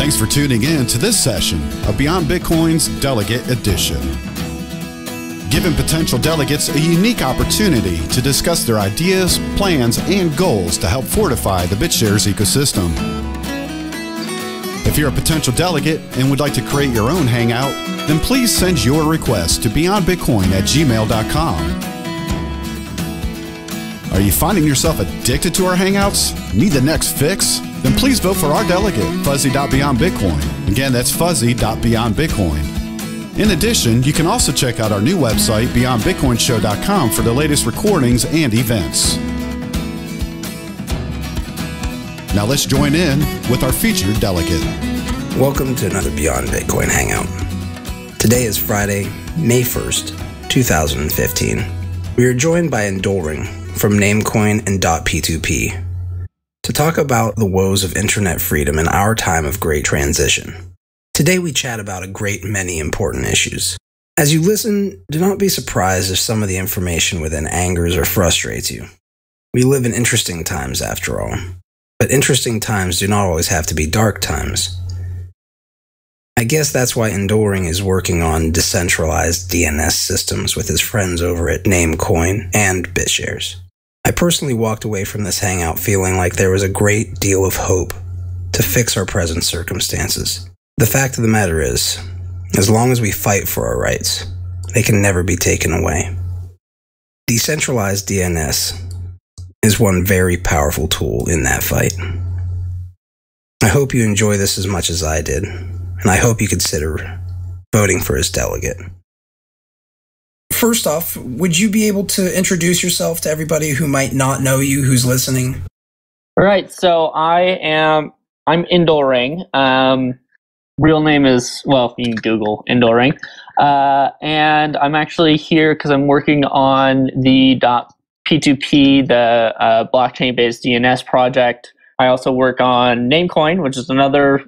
Thanks for tuning in to this session of Beyond Bitcoin's Delegate Edition. Giving potential delegates a unique opportunity to discuss their ideas, plans, and goals to help fortify the Bitshares ecosystem. If you're a potential delegate and would like to create your own hangout, then please send your request to beyondbitcoin@gmail.com. Are you finding yourself addicted to our hangouts? Need the next fix? Then please vote for our delegate, fuzzy.beyondbitcoin. Again, that's fuzzy.beyondbitcoin. In addition, you can also check out our new website, beyondbitcoinshow.com, for the latest recordings and events. Now let's join in with our featured delegate. Welcome to another Beyond Bitcoin Hangout. Today is Friday, May 1st, 2015. We are joined by Indolering from Namecoin and .p2p to talk about the woes of internet freedom in our time of great transition. Today we chat about a great many important issues. As you listen, do not be surprised if some of the information within angers or frustrates you. We live in interesting times after all, but interesting times do not always have to be dark times. I guess that's why Indolering is working on decentralized DNS systems with his friends over at Namecoin and Bitshares. I personally walked away from this hangout feeling like there was a great deal of hope to fix our present circumstances. The fact of the matter is, as long as we fight for our rights, they can never be taken away. Decentralized DNS is one very powerful tool in that fight. I hope you enjoy this as much as I did, and I hope you consider voting for his delegate. First off, would you be able to introduce yourself to everybody who might not know you, who's listening? All right, so I'm Indolering. Real name is, well, you can Google Indolering. And I'm actually here because I'm working on the P2P, the blockchain-based DNS project. I also work on Namecoin, which is another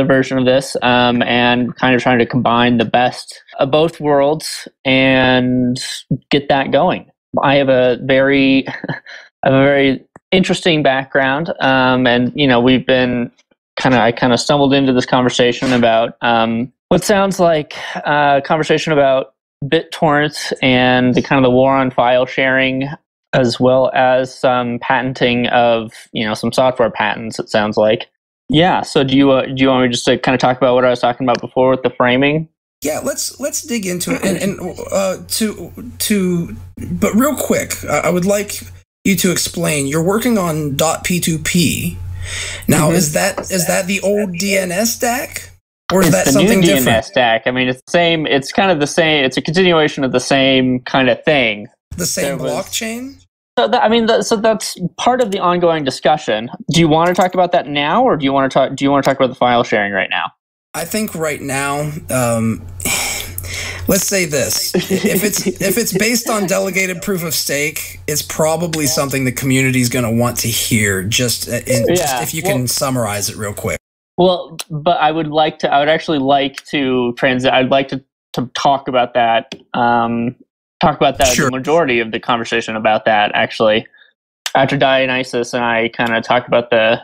version of this, and kind of trying to combine the best of both worlds and get that going. I have a very interesting background, and we've been I kind of stumbled into this conversation about what sounds like a conversation about BitTorrent and the war on file sharing, as well as some patenting of some software patents. It sounds like. Yeah. So do you want me just to kind of talk about what I was talking about before with the framing? Yeah, let's dig into it but real quick, I would like you to explain. You're working on .p2p. Now, is that the old DNS stack, or is that something different? It's the new DNS stack. I mean, it's the same. It's kind of the same. It's a continuation of the same kind of thing. The same blockchain. So that's part of the ongoing discussion. Do you want to talk about that now, or do you want to talk about the file sharing right now? I think right now, let's say this: if it's based on delegated proof of stake, it's probably something the community is going to want to hear. Just if you can summarize it real quick. Well, but I'd like to talk about that. Sure. The majority of the conversation about that, actually, after Dionysus and I kind of talked about the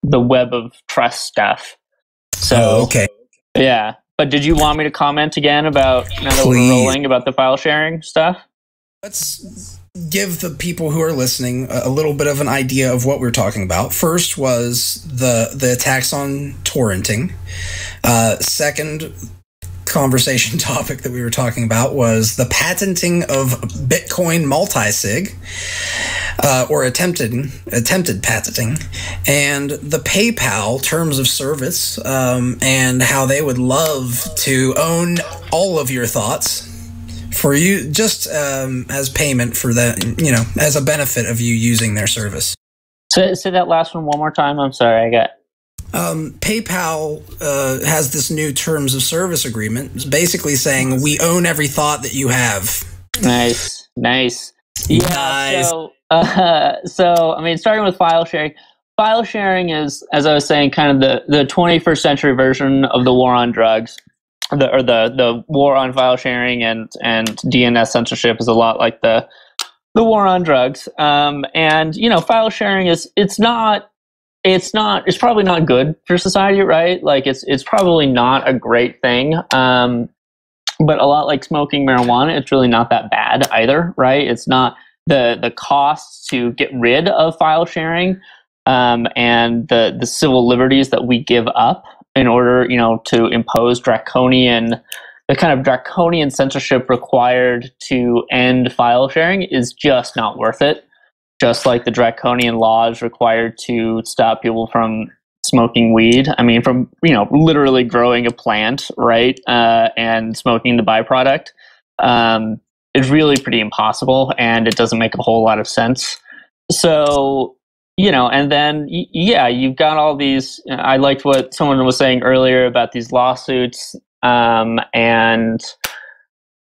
web of trust stuff. So okay, yeah. But did you want me to comment again about, now that we're rolling, about the file sharing stuff? Let's give the people who are listening a little bit of an idea of what we're talking about. First was the attacks on torrenting. Second conversation topic that we were talking about was the patenting of Bitcoin multisig, or attempted patenting, and the PayPal terms of service, and how they would love to own all of your thoughts for you, just as payment for that, as a benefit of you using their service. Say that last one more time. I'm sorry, I got. PayPal has this new terms of service agreement. It's basically saying we own every thought that you have. Nice. Yeah. Nice. So I mean, starting with file sharing. File sharing is, as I was saying, kind of the 21st century version of the war on drugs, the war on file sharing and DNS censorship is a lot like the war on drugs. And file sharing it's not it's probably not good for society, right? Like it's probably not a great thing. But a lot like smoking marijuana, it's really not that bad either, right? It's not the costs to get rid of file sharing, and the civil liberties that we give up in order, to impose the kind of draconian censorship required to end file sharing is just not worth it. Just like the draconian laws required to stop people from smoking weed. I mean, from, literally growing a plant, right, and smoking the byproduct, is really pretty impossible, and it doesn't make a whole lot of sense. So, and then, you've got all these, I liked what someone was saying earlier about these lawsuits, and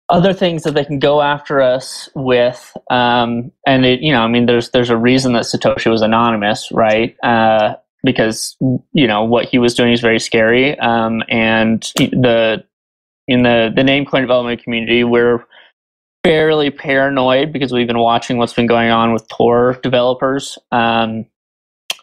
other things that they can go after us with, and there's a reason that Satoshi was anonymous, right? Because what he was doing is very scary, and in the Namecoin development community, we're fairly paranoid because we've been watching what's been going on with Tor developers, and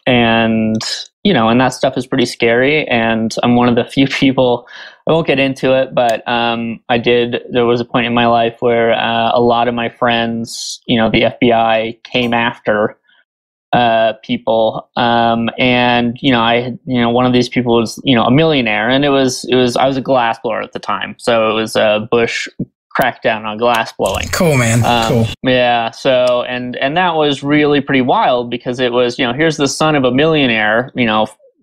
that stuff is pretty scary. And I'm one of the few people. I won't get into it, but there was a point in my life where a lot of my friends, the FBI came after people, and one of these people was a millionaire, and it was I was a glassblower at the time, so it was a Bush crackdown on glass blowing. Cool, man. Cool. Yeah. So and that was really pretty wild because it was here's the son of a millionaire,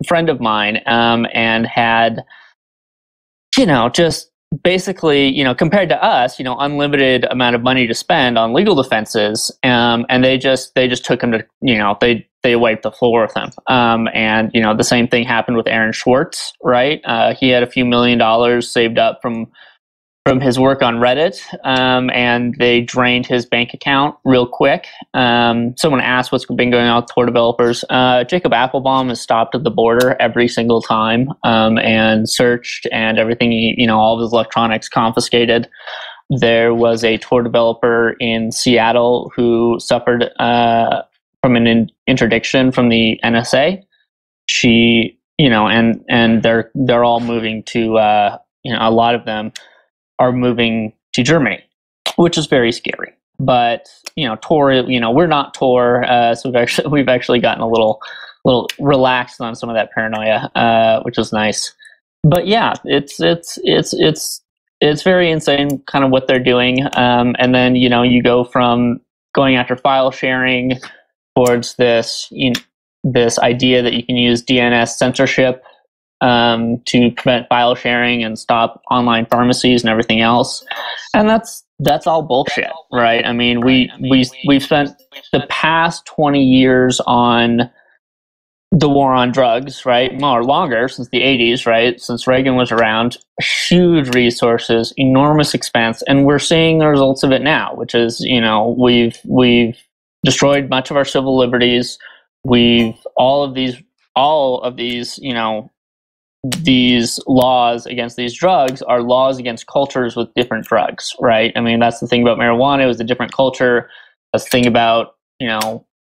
friend of mine, and had just basically, compared to us, unlimited amount of money to spend on legal defenses, and they just took him to, they wiped the floor with him. And the same thing happened with Aaron Swartz, right? He had a few $1 million saved up from his work on Reddit, and they drained his bank account real quick. Someone asked what's been going on with Tor developers. Jacob Applebaum is stopped at the border every single time, and searched, and everything, all of his electronics confiscated. There was a Tor developer in Seattle who suffered from an interdiction from the NSA. She, and they're all moving to, a lot of them are moving to Germany, which is very scary. But Tor, we're not Tor, so we've actually gotten a little relaxed on some of that paranoia, which is nice. But yeah, it's very insane, kind of what they're doing. And then you go from going after file sharing towards this this idea that you can use DNS censorship to prevent file sharing and stop online pharmacies and everything else, and that's all bullshit, right? I mean, we've spent the past 20 years on the war on drugs, right? Or longer, since the 80s, right? Since Reagan was around, huge resources, enormous expense, and we're seeing the results of it now, which is we've destroyed much of our civil liberties. All of these these laws against these drugs are laws against cultures with different drugs, right? I mean, that's the thing about marijuana. It was a different culture. That's the thing about,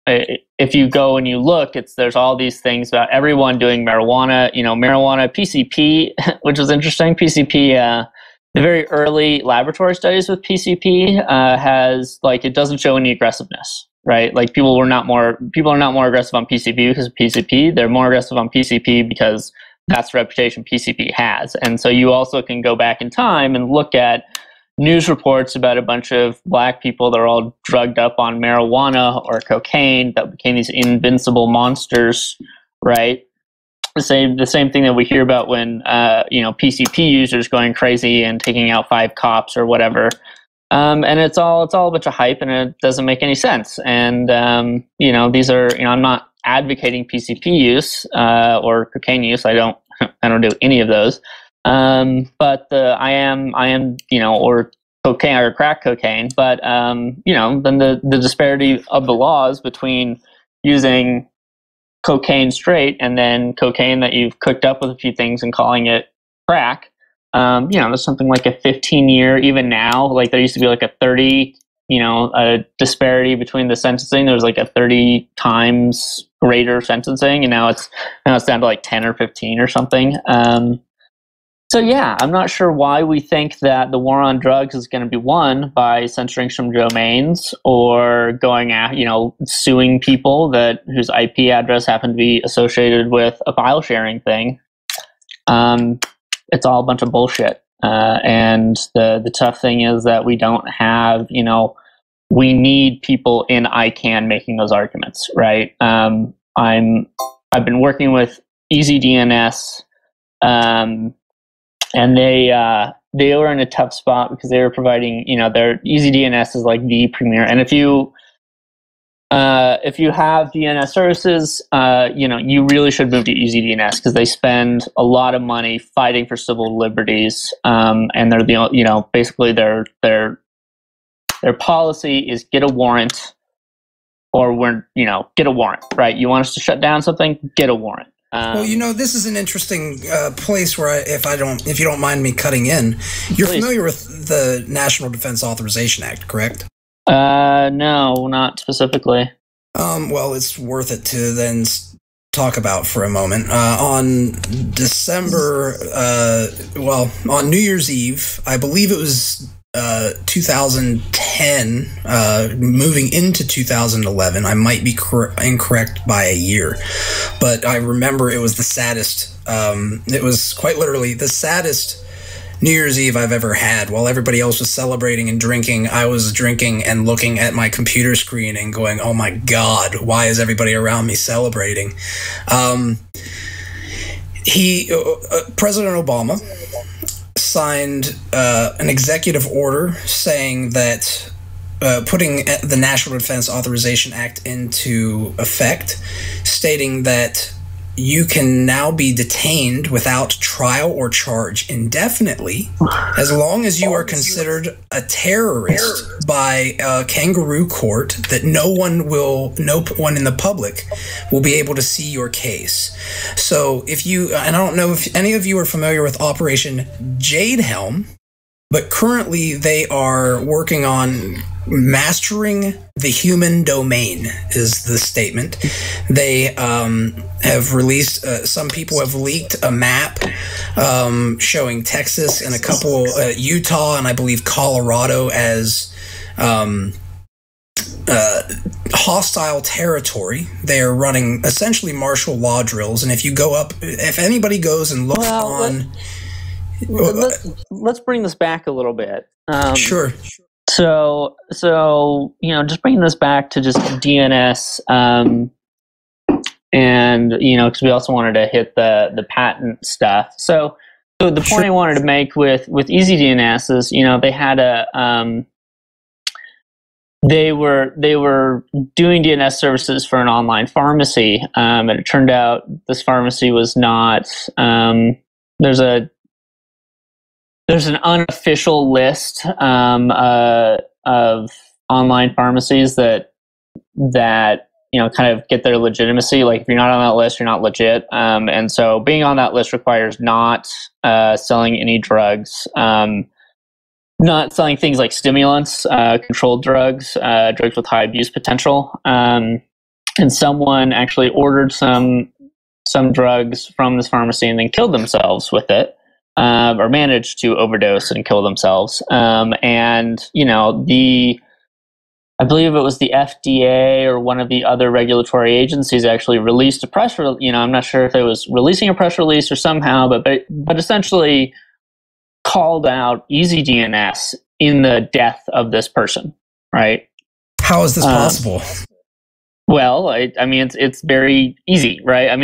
if you go and you look, there's all these things about everyone doing marijuana, marijuana, PCP, which was interesting. PCP, the very early laboratory studies with PCP has, it doesn't show any aggressiveness, right? Like people are not more aggressive on PCP because of PCP. They're more aggressive on PCP because that's the reputation PCP has. And so you also can go back in time and look at news reports about a bunch of black people that are all drugged up on marijuana or cocaine that became these invincible monsters, right? The same thing that we hear about when PCP users going crazy and taking out 5 cops or whatever. And it's all a bunch of hype, and it doesn't make any sense. And these are, I'm not advocating PCP use or cocaine use. I don't do any of those. But I am or cocaine or crack cocaine. But then the disparity of the laws between using cocaine straight and then cocaine that you've cooked up with a few things and calling it crack. There's something like a 15-year, even now, like there used to be like a 30 a disparity between the sentencing. There was like a 30 times greater sentencing, and now it's down to like 10 or 15 or something. So yeah, I'm not sure why we think that the war on drugs is going to be won by censoring some domains or going at, suing people whose IP address happened to be associated with a file sharing thing. It's all a bunch of bullshit. And the tough thing is that we don't have, we need people in ICANN making those arguments, right? I've been working with EasyDNS, and they were in a tough spot because they were providing, their EasyDNS is like the premier. And if you have DNS services, you really should move to EasyDNS because they spend a lot of money fighting for civil liberties, and they're basically their policy is get a warrant, or get a warrant, right? You want us to shut down something, get a warrant. Well, this is an interesting place where, if you don't mind me cutting in, you're Please. familiar with the National Defense Authorization Act, correct? No, not specifically. Well, it's worth it to then talk about for a moment. On New Year's Eve, I believe it was 2010, moving into 2011. I might be incorrect by a year, but I remember it was the saddest. It was quite literally the saddest New Year's Eve I've ever had. While everybody else was celebrating and drinking, I was drinking and looking at my computer screen and going, "Oh my God, why is everybody around me celebrating?" President Obama signed an executive order saying that putting the National Defense Authorization Act into effect, stating that you can now be detained without trial or charge indefinitely as long as you are considered a terrorist by a kangaroo court, that no one in the public will be able to see your case. So and I don't know if any of you are familiar with Operation Jade Helm, but currently they are working on mastering the human domain is the statement. They have released, some people have leaked a map showing Texas and a couple, Utah and I believe Colorado as hostile territory. They are running essentially martial law drills. And if anybody goes and looks let's bring this back a little bit. Sure. So just bringing this back to just DNS, and because we also wanted to hit the patent stuff. So the point I wanted to make with EasyDNS is, they had they were doing DNS services for an online pharmacy, and it turned out this pharmacy was not. There's an unofficial list of online pharmacies that kind of get their legitimacy. Like if you're not on that list, you're not legit. And so being on that list requires not selling any drugs, not selling things like stimulants, controlled drugs, drugs with high abuse potential. And someone actually ordered some drugs from this pharmacy and then killed themselves with it. Or managed to overdose and kill themselves. And, I believe it was the FDA or one of the other regulatory agencies actually released a press release. I'm not sure if it was releasing a press release or somehow, but essentially called out EasyDNS in the death of this person, right? How is this possible? Well, it's very easy, right?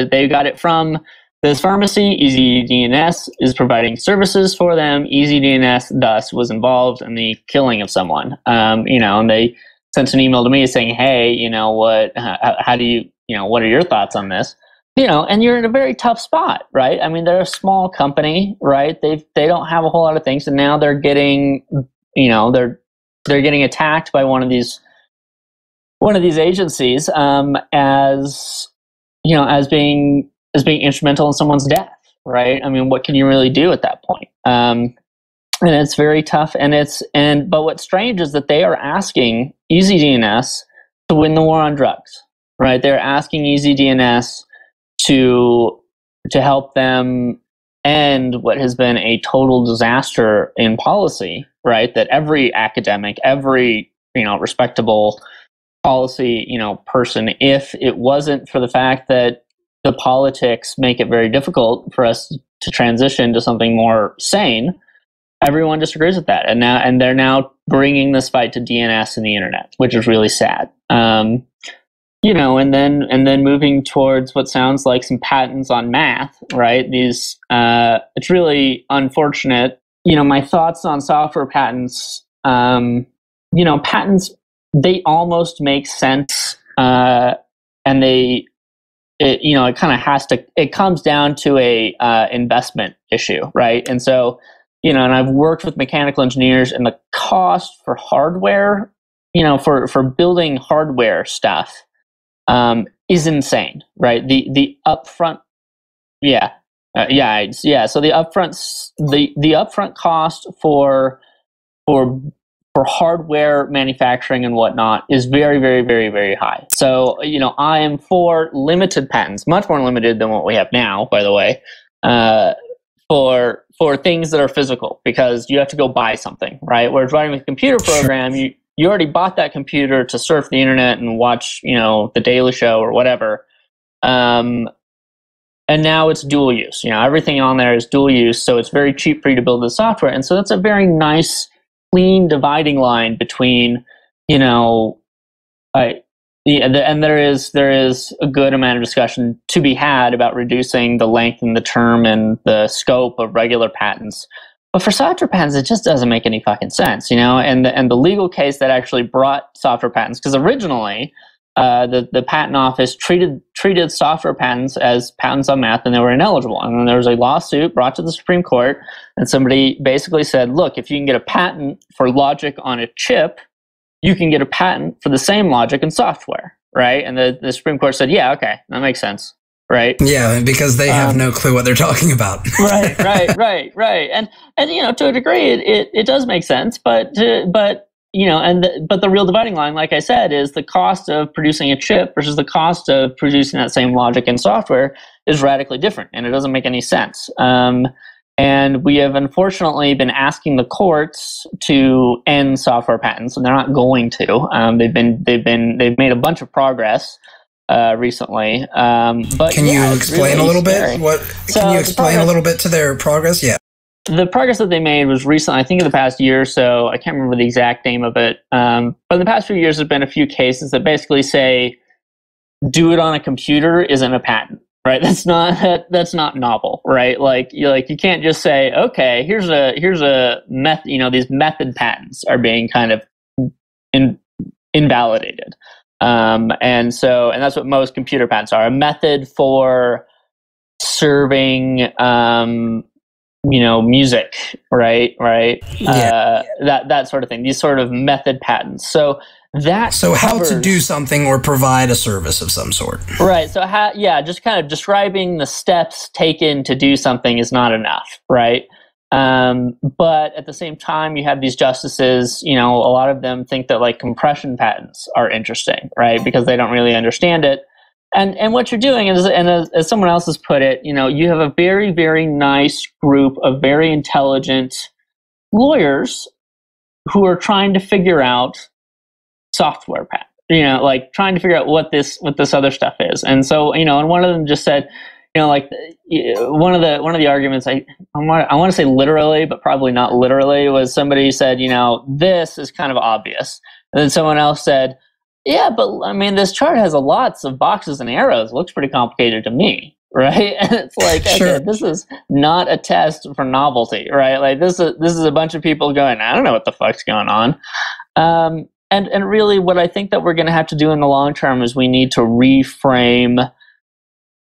They got it from this pharmacy. EasyDNS is providing services for them. EasyDNS thus was involved in the killing of someone. And they sent an email to me saying, "Hey, how do you, what are your thoughts on this?" And you're in a very tough spot, right? They're a small company, right? They don't have a whole lot of things, and now they're getting, they're getting attacked by one of these agencies as being instrumental in someone's death, right? What can you really do at that point? it's very tough. But what's strange is that they are asking EasyDNS to win the war on drugs, right? They're asking EasyDNS to help them end what has been a total disaster in policy, right? That every academic, every respectable policy person, if it wasn't for the fact that the politics make it very difficult for us to transition to something more sane, everyone disagrees with that, and they're now bringing this fight to DNS and the internet, which is really sad. And then moving towards what sounds like some patents on math, right? These, it's really unfortunate. My thoughts on software patents. Patents, they almost make sense, and it comes down to a investment issue, right? And so, and I've worked with mechanical engineers, and the cost for hardware, for building hardware stuff, is insane, right? The upfront, So the upfront cost for hardware manufacturing and whatnot is very, very, very, very high. So I am for limited patents, much more limited than what we have now, by the way, for things that are physical, because you have to go buy something, right? Whereas writing with a computer program, you already bought that computer to surf the internet and watch, The Daily Show or whatever. And now it's dual use. Everything on there is dual use, so it's very cheap for you to build the software. And so that's a very nice, clean dividing line between, and there is a good amount of discussion to be had about reducing the length and the term and the scope of regular patents. But for software patents, it just doesn't make any fucking sense, And the legal case that actually brought software patents, because originally the patent office treated software patents as patents on math, and they were ineligible. And then there was a lawsuit brought to the Supreme Court, and somebody basically said, "Look, if you can get a patent for logic on a chip, you can get a patent for the same logic in software," right? And the Supreme Court said, "Yeah, okay, that makes sense." Right. Yeah, because they have no clue what they're talking about. right. And to a degree, it does make sense, but the real dividing line, like I said, is the cost of producing a chip versus the cost of producing that same logic in software is radically different, and it doesn't make any sense. And we have unfortunately been asking the courts to end software patents, and they're not going to. They've made a bunch of progress recently. But can you explain really a little bit? Can you explain a little bit to their progress? Yeah. The progress that they made was recent, I think in the past year or so. I can't remember the exact name of it. But in the past few years, there's been a few cases that basically say, do it on a computer isn't a patent, right? That's not novel, right? Like you can't just say, okay, here's a method, these method patents are being kind of invalidated. And that's what most computer patents are, a method for serving, music, right? Yeah. That sort of thing, these sort of method patents. So how to do something or provide a service of some sort. Right. So just kind of describing the steps taken to do something is not enough, right? But at the same time, you have these justices, a lot of them think that like compression patents are interesting, right? Because they don't really understand it. And what you're doing is, and as someone else has put it, you have a very, very nice group of very intelligent lawyers who are trying to figure out software patents, like trying to figure out what this other stuff is. And so, and one of them just said, one of the arguments I want to say literally, but probably not literally, was somebody said, this is kind of obvious. And then someone else said, yeah, but I mean, this chart has lots of boxes and arrows. It looks pretty complicated to me, right? And it's like, sure. Okay, this is not a test for novelty, right? Like this is a bunch of people going, I don't know what the fuck's going on. And really, what I think that we're going to have to do in the long term is we need to reframe,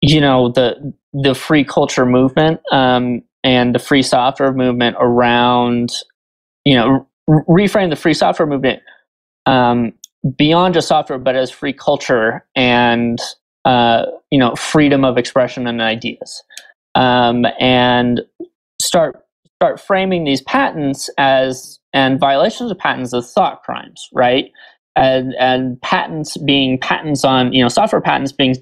the free culture movement and the free software movement around, reframe the free software movement beyond just software, but as free culture and freedom of expression and ideas, and start start framing these patents and violations of patents as thought crimes, right? And patents being patents on, software patents being,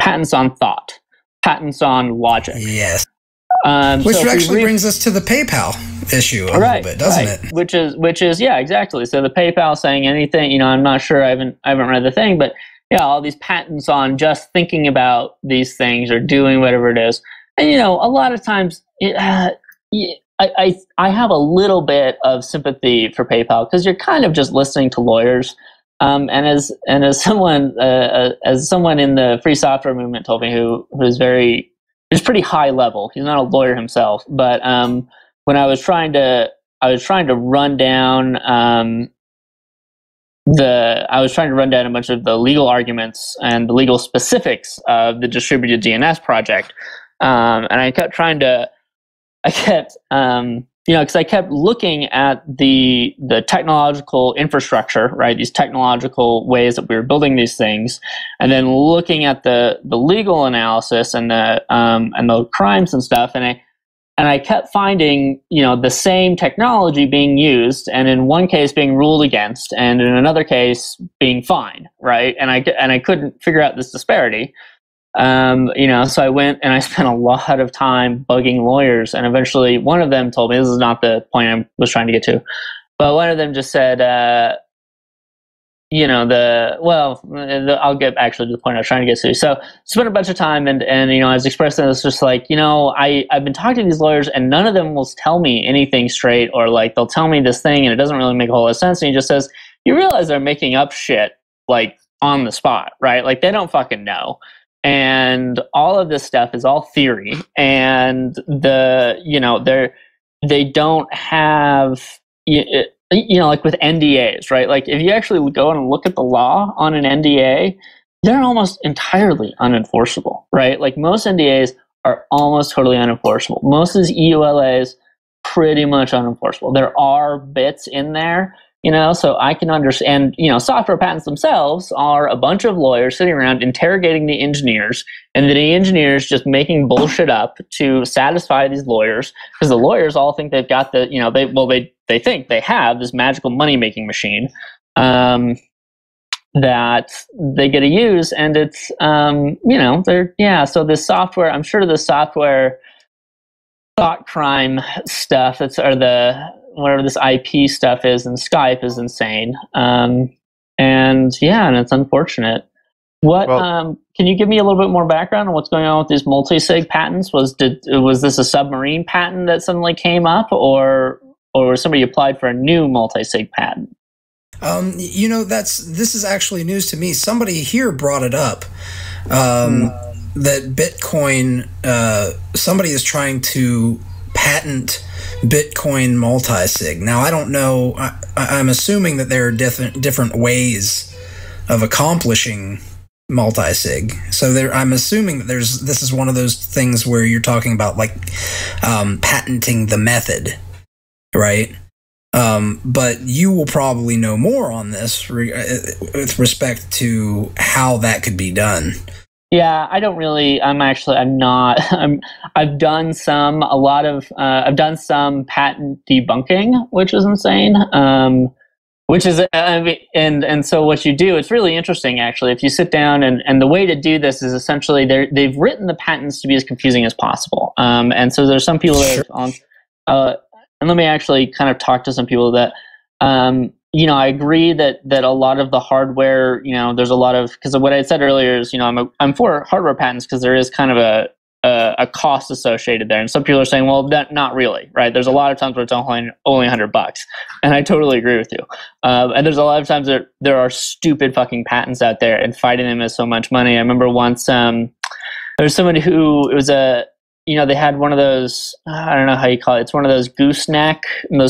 patents on thought, patents on logic. Yes. Which actually brings us to the PayPal issue a little bit, doesn't it? Which is yeah, exactly. So the PayPal saying anything, I'm not sure. I haven't read the thing, but yeah, all these patents on just thinking about these things or doing whatever it is, and a lot of times, I have a little bit of sympathy for PayPal because you're kind of just listening to lawyers. And as someone in the free software movement told me, who's pretty high level. He's not a lawyer himself, but when I was trying to run down a bunch of the legal arguments and the legal specifics of the distributed DNS project, and I kept because I kept looking at the technological infrastructure, right? These technological ways that we were building these things, and then looking at the legal analysis and the crimes and stuff, and I kept finding the same technology being used, and in one case being ruled against, and in another case being fine, right? And I couldn't figure out this disparity. So I went and I spent a lot of time bugging lawyers, and eventually one of them told me, this is not the point I was trying to get to, but one of them just said, I'll get actually to the point I was trying to get to. So spent a bunch of time and I was expressing this just like, I've been talking to these lawyers and none of them will tell me anything straight, or like they'll tell me this thing and it doesn't really make a whole lot of sense. And he just says, you realize they're making up shit like on the spot, right? Like they don't fucking know. And all of this stuff is all theory, and they don't have, like with NDAs, right? Like if you actually go and look at the law on an NDA, they're almost entirely unenforceable, right? Like most NDAs are almost totally unenforceable. Most of these EULAs, pretty much unenforceable. There are bits in there, so I can understand, software patents themselves are a bunch of lawyers sitting around interrogating the engineers, and the engineers just making bullshit up to satisfy these lawyers, because the lawyers all think they've got they think they have this magical money-making machine that they get to use, and it's, so this software, I'm sure the software thought crime stuff, whatever this IP stuff is in Skype is insane. And it's unfortunate. Can you give me a little bit more background on what's going on with these multi-sig patents? Was this a submarine patent that suddenly came up, or somebody applied for a new multi-sig patent? This is actually news to me. Somebody here brought it up. That Bitcoin, somebody is trying to patent Bitcoin multi-sig. Now, I don't know. I'm assuming that there are different ways of accomplishing multi-sig. So I'm assuming that this is one of those things where you're talking about like patenting the method, right? But you will probably know more on this with respect to how that could be done. Yeah, I don't really. I've done some patent debunking, which is insane. And so what you do, it's really interesting actually. If you sit down and the way to do this is essentially they've written the patents to be as confusing as possible. And so there's some people that are on. And let me actually kind of talk to some people that. I agree that a lot of the hardware, there's a lot of, because what I said earlier is, I'm for hardware patents because there is kind of a cost associated there. And some people are saying, well, not really, right? There's a lot of times where it's only $100, and I totally agree with you. And there's a lot of times that there are stupid fucking patents out there, and fighting them is so much money. I remember once there was somebody who it was they had one of those, I don't know how you call it. It's one of those those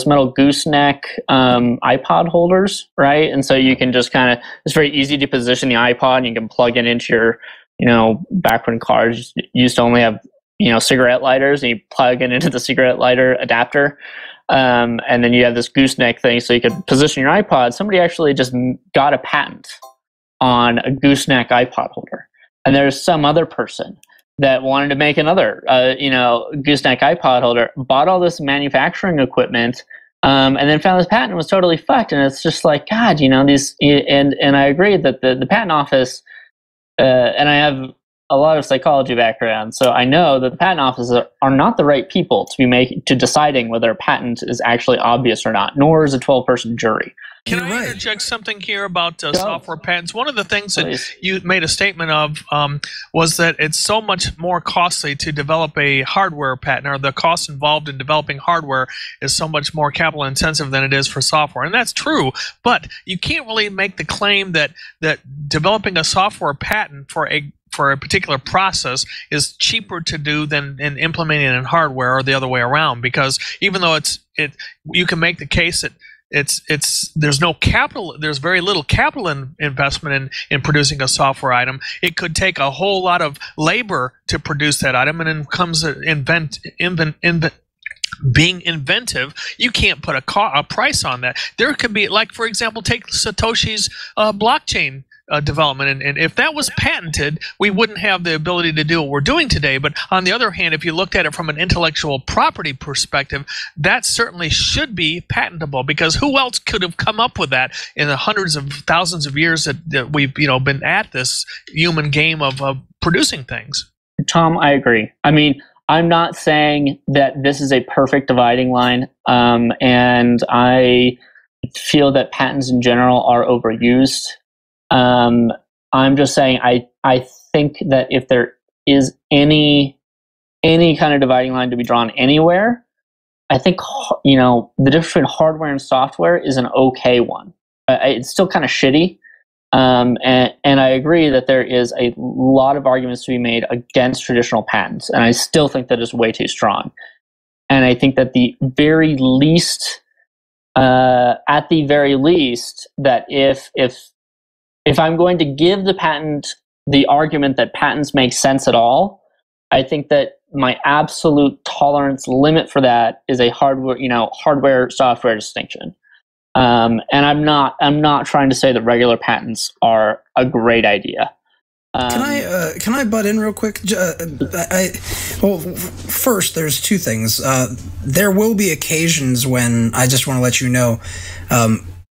metal gooseneck iPod holders, right? And so you can just it's very easy to position the iPod, and you can plug it into your, back when cars used to only have, cigarette lighters, and you plug it into the cigarette lighter adapter. And then you have this gooseneck thing so you could position your iPod. Somebody actually just got a patent on a gooseneck iPod holder. And there's some other person that wanted to make another, gooseneck iPod holder, bought all this manufacturing equipment, and then found this patent was totally fucked. And it's just like, God, these, and I agree that the patent office, and I have a lot of psychology background, so I know that the patent offices are not the right people to deciding whether a patent is actually obvious or not, nor is a 12-person jury. Can I interject something here about software patents? One of the things that you made a statement of was that it's so much more costly to develop a hardware patent, or the cost involved in developing hardware is so much more capital intensive than it is for software. And that's true, but you can't really make the claim that developing a software patent for a particular process is cheaper to do than implementing it in hardware, or the other way around, because even though you can make the case that there's very little capital investment in producing a software item. It could take a whole lot of labor to produce that item, and then comes being inventive. You can't put a price on that. There could be, like, for example, take Satoshi's blockchain development, and if that was patented, we wouldn't have the ability to do what we're doing today. But on the other hand, if you looked at it from an intellectual property perspective, that certainly should be patentable, because who else could have come up with that in the hundreds of thousands of years that we've been at this human game of producing things? Tom, I agree. I mean, I'm not saying that this is a perfect dividing line, and I feel that patents in general are overused. I'm just saying I think that if there is any kind of dividing line to be drawn anywhere, I think the difference between hardware and software is an okay one. It's still kind of shitty, and I agree that there is a lot of arguments to be made against traditional patents, and I still think that is way too strong. And I think that at the very least, that if I'm going to give the patent the argument that patents make sense at all, I think that my absolute tolerance limit for that is a hardware software distinction. And I'm not trying to say that regular patents are a great idea. Can I butt in real quick? Well, first, there's two things. There will be occasions when I just want to let you know.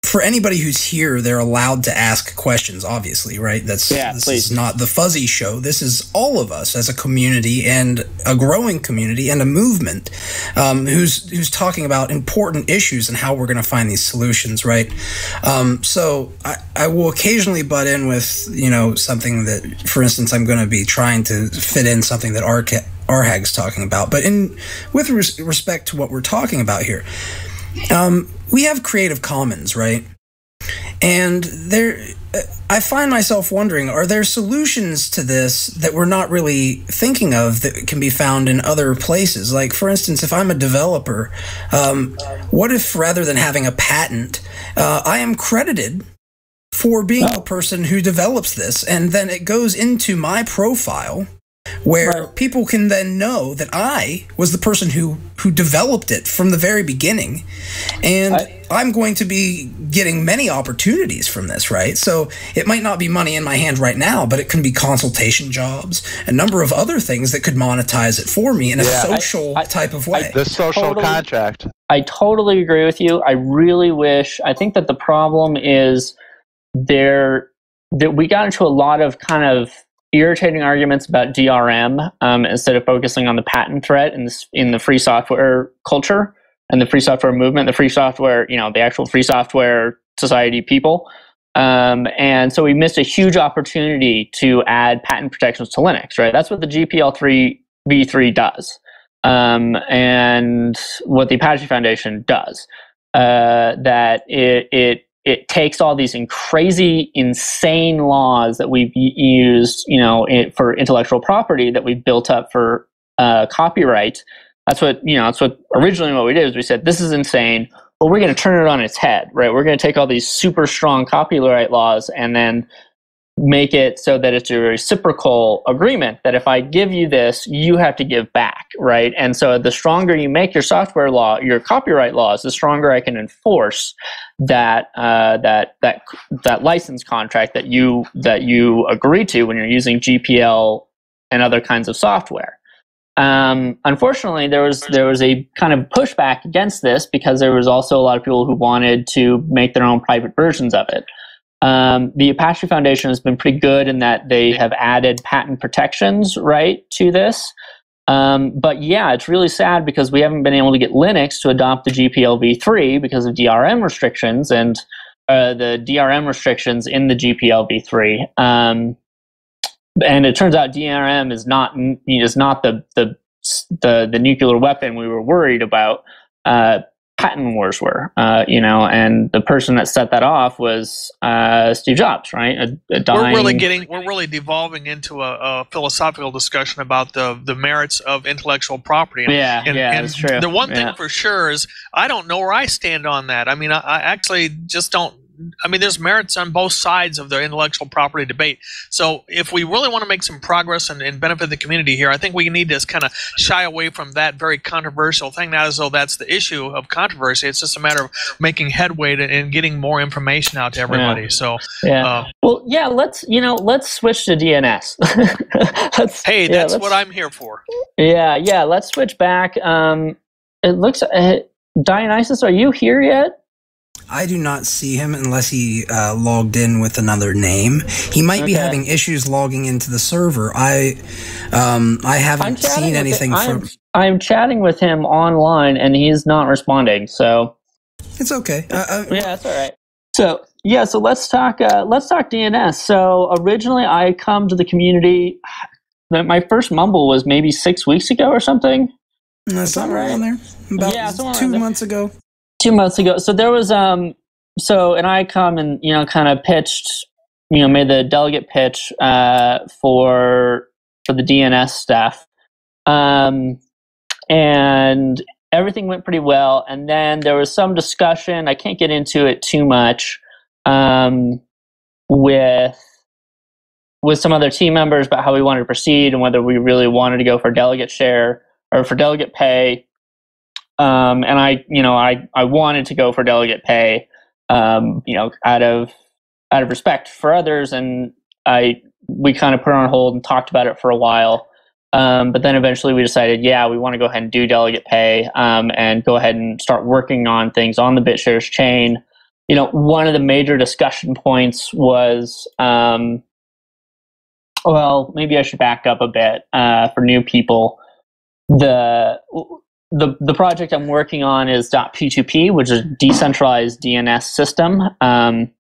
For anybody who's here, they're allowed to ask questions, obviously, right? This is not the Fuzzy Show. This is all of us as a community, and a growing community, and a movement who's talking about important issues and how we're going to find these solutions, right? So I will occasionally butt in with, something that, for instance, I'm going to be trying to fit in something that Arhag's talking about. But with respect to what we're talking about here, we have Creative Commons, right? And I find myself wondering, are there solutions to this that we're not really thinking of that can be found in other places? Like, for instance, if I'm a developer, what if rather than having a patent, I am credited for being the person who develops this, and then it goes into my profile, where people can then know that I was the person who developed it from the very beginning, and I'm going to be getting many opportunities from this, right? So it might not be money in my hand right now, but it can be consultation jobs, a number of other things that could monetize it for me in a social type of way. The social contract. I totally agree with you. I really wish. I think that the problem is that we got into a lot of kind of irritating arguments about DRM instead of focusing on the patent threat in the free software culture and the free software movement, the free software, the actual free software society people. And so we missed a huge opportunity to add patent protections to Linux, right? That's what the GPL3 v3 does, and what the Apache Foundation does. That it takes all these crazy, insane laws that we've used, for intellectual property that we've built up for copyright. That's what originally what we did is we said, this is insane, but we're going to turn it on its head, right? We're going to take all these super strong copyright laws and then make it so that it's a reciprocal agreement that if I give you this, you have to give back, right? And so the stronger you make your software law, your copyright laws, the stronger I can enforce that license contract that you agree to when you're using GPL and other kinds of software. Unfortunately, there was a kind of pushback against this because there was also a lot of people who wanted to make their own private versions of it. The Apache Foundation has been pretty good in that they have added patent protections, right, to this. But yeah, it's really sad because we haven't been able to get Linux to adopt the GPL v3 because of DRM restrictions and the DRM restrictions in the GPL v3. And it turns out DRM is not the nuclear weapon we were worried about. Patent wars were, and the person that set that off was Steve Jobs, right? We're really devolving into a philosophical discussion about the merits of intellectual property. And that's true. The one thing for sure is I don't know where I stand on that. I mean, I actually just don't. I mean, there's merits on both sides of the intellectual property debate. So if we really want to make some progress and benefit the community here, I think we need to kind of shy away from that very controversial thing, not as though that's the issue of controversy. It's just a matter of making headway and getting more information out to everybody. Yeah. So, let's switch to DNS. That's what I'm here for. Yeah, let's switch back. It looks, Dionysus, are you here yet? I do not see him unless he logged in with another name. He might be having issues logging into the server. I haven't seen anything from. I'm chatting with him online, and he's not responding. So it's okay. That's all right. So let's talk DNS. So originally, I come to the community. My first mumble was maybe 6 weeks ago or something. Somewhere around there. About 2 months ago. 2 months ago. So there was and I come and kind of pitched, made the delegate pitch for the DNS stuff, and everything went pretty well. And then there was some discussion. I can't get into it too much with some other team members about how we wanted to proceed and whether we really wanted to go for delegate share or for delegate pay. And I wanted to go for delegate pay, out of respect for others, and we kind of put it on hold and talked about it for a while. But then eventually we decided, we want to go ahead and do delegate pay, and go ahead and start working on things on the Bitshares chain. One of the major discussion points was, maybe I should back up a bit for new people. The project I'm working on is .p2p, which is a decentralized DNS system. And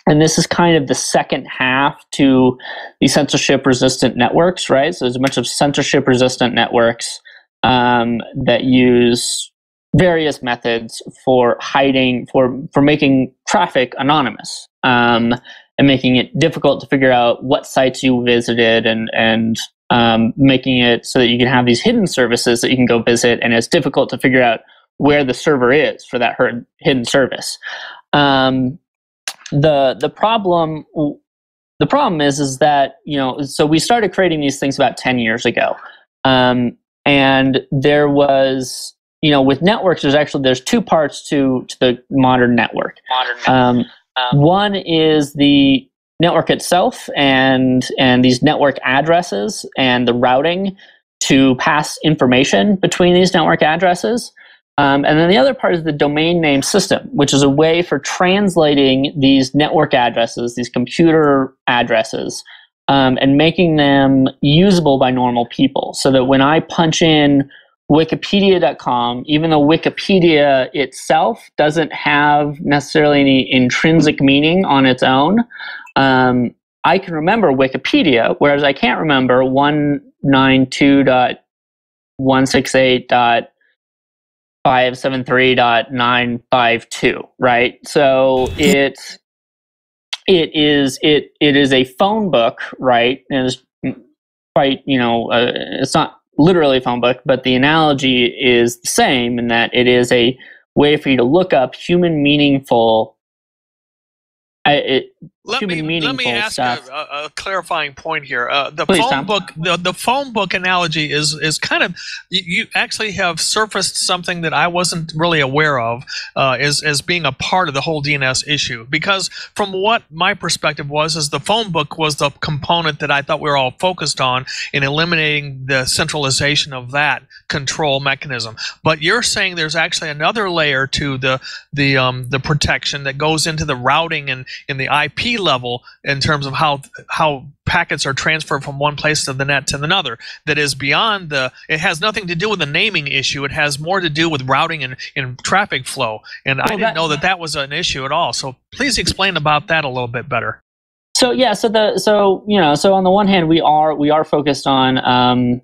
this is kind of the second half to the censorship-resistant networks, right? So there's a bunch of censorship-resistant networks that use various methods for hiding, for making traffic anonymous, and making it difficult to figure out what sites you visited and making it so that you can have these hidden services that you can go visit, and it's difficult to figure out where the server is for that hidden service. The problem is that so we started creating these things about 10 years ago, and there was with networks there's two parts to the modern network. One is the network itself and these network addresses and the routing to pass information between these network addresses. And then the other part is the domain name system, which is a way for translating these network addresses, these computer addresses, and making them usable by normal people, so that when I punch in Wikipedia.com, even though Wikipedia itself doesn't have necessarily any intrinsic meaning on its own, I can remember Wikipedia, whereas I can't remember 192.168.573.952, right? So it is a phone book, right? And it's quite, it's not literally a phone book, but the analogy is the same in that it is a way for you to look up human meaningful human let meaningful me ask stuff. a clarifying point here. The Please, phone Tom. book, the phone book analogy is kind of, you actually have surfaced something that I wasn't really aware of as being a part of the whole DNS issue. Because from what my perspective was, is the phone book was the component that I thought we were all focused on in eliminating the centralization of that control mechanism. But you're saying there's actually another layer to the protection that goes into the routing and in the IP level in terms of how packets are transferred from one place of the net to another. That is beyond it has nothing to do with the naming issue. It has more to do with routing and traffic flow. And I didn't know that was an issue at all. So please explain about that a little bit better. So yeah, so on the one hand, we are focused on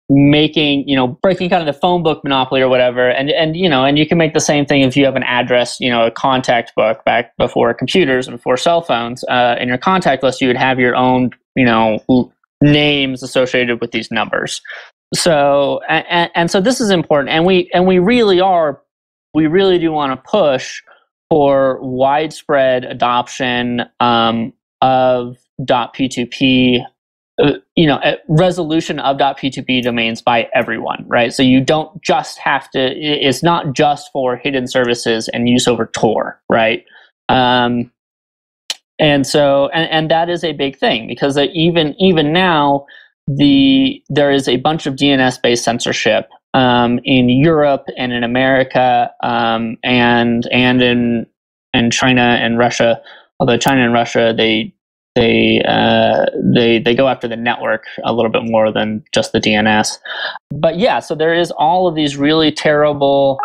making, breaking kind of the phone book monopoly or whatever, and you can make the same thing if you have an address, a contact book back before computers and before cell phones. In your contact list, you would have your own, names associated with these numbers. So and so this is important, and we really do want to push for widespread adoption of .p2p. Resolution of .p2p domains by everyone, right? So you don't just have to, it's not just for hidden services and use over Tor, right? And that is a big thing, because even now, there is a bunch of DNS-based censorship in Europe and in America, and in China and Russia. Although China and Russia, they go after the network a little bit more than just the DNS. But yeah, so there is all of these really terrible.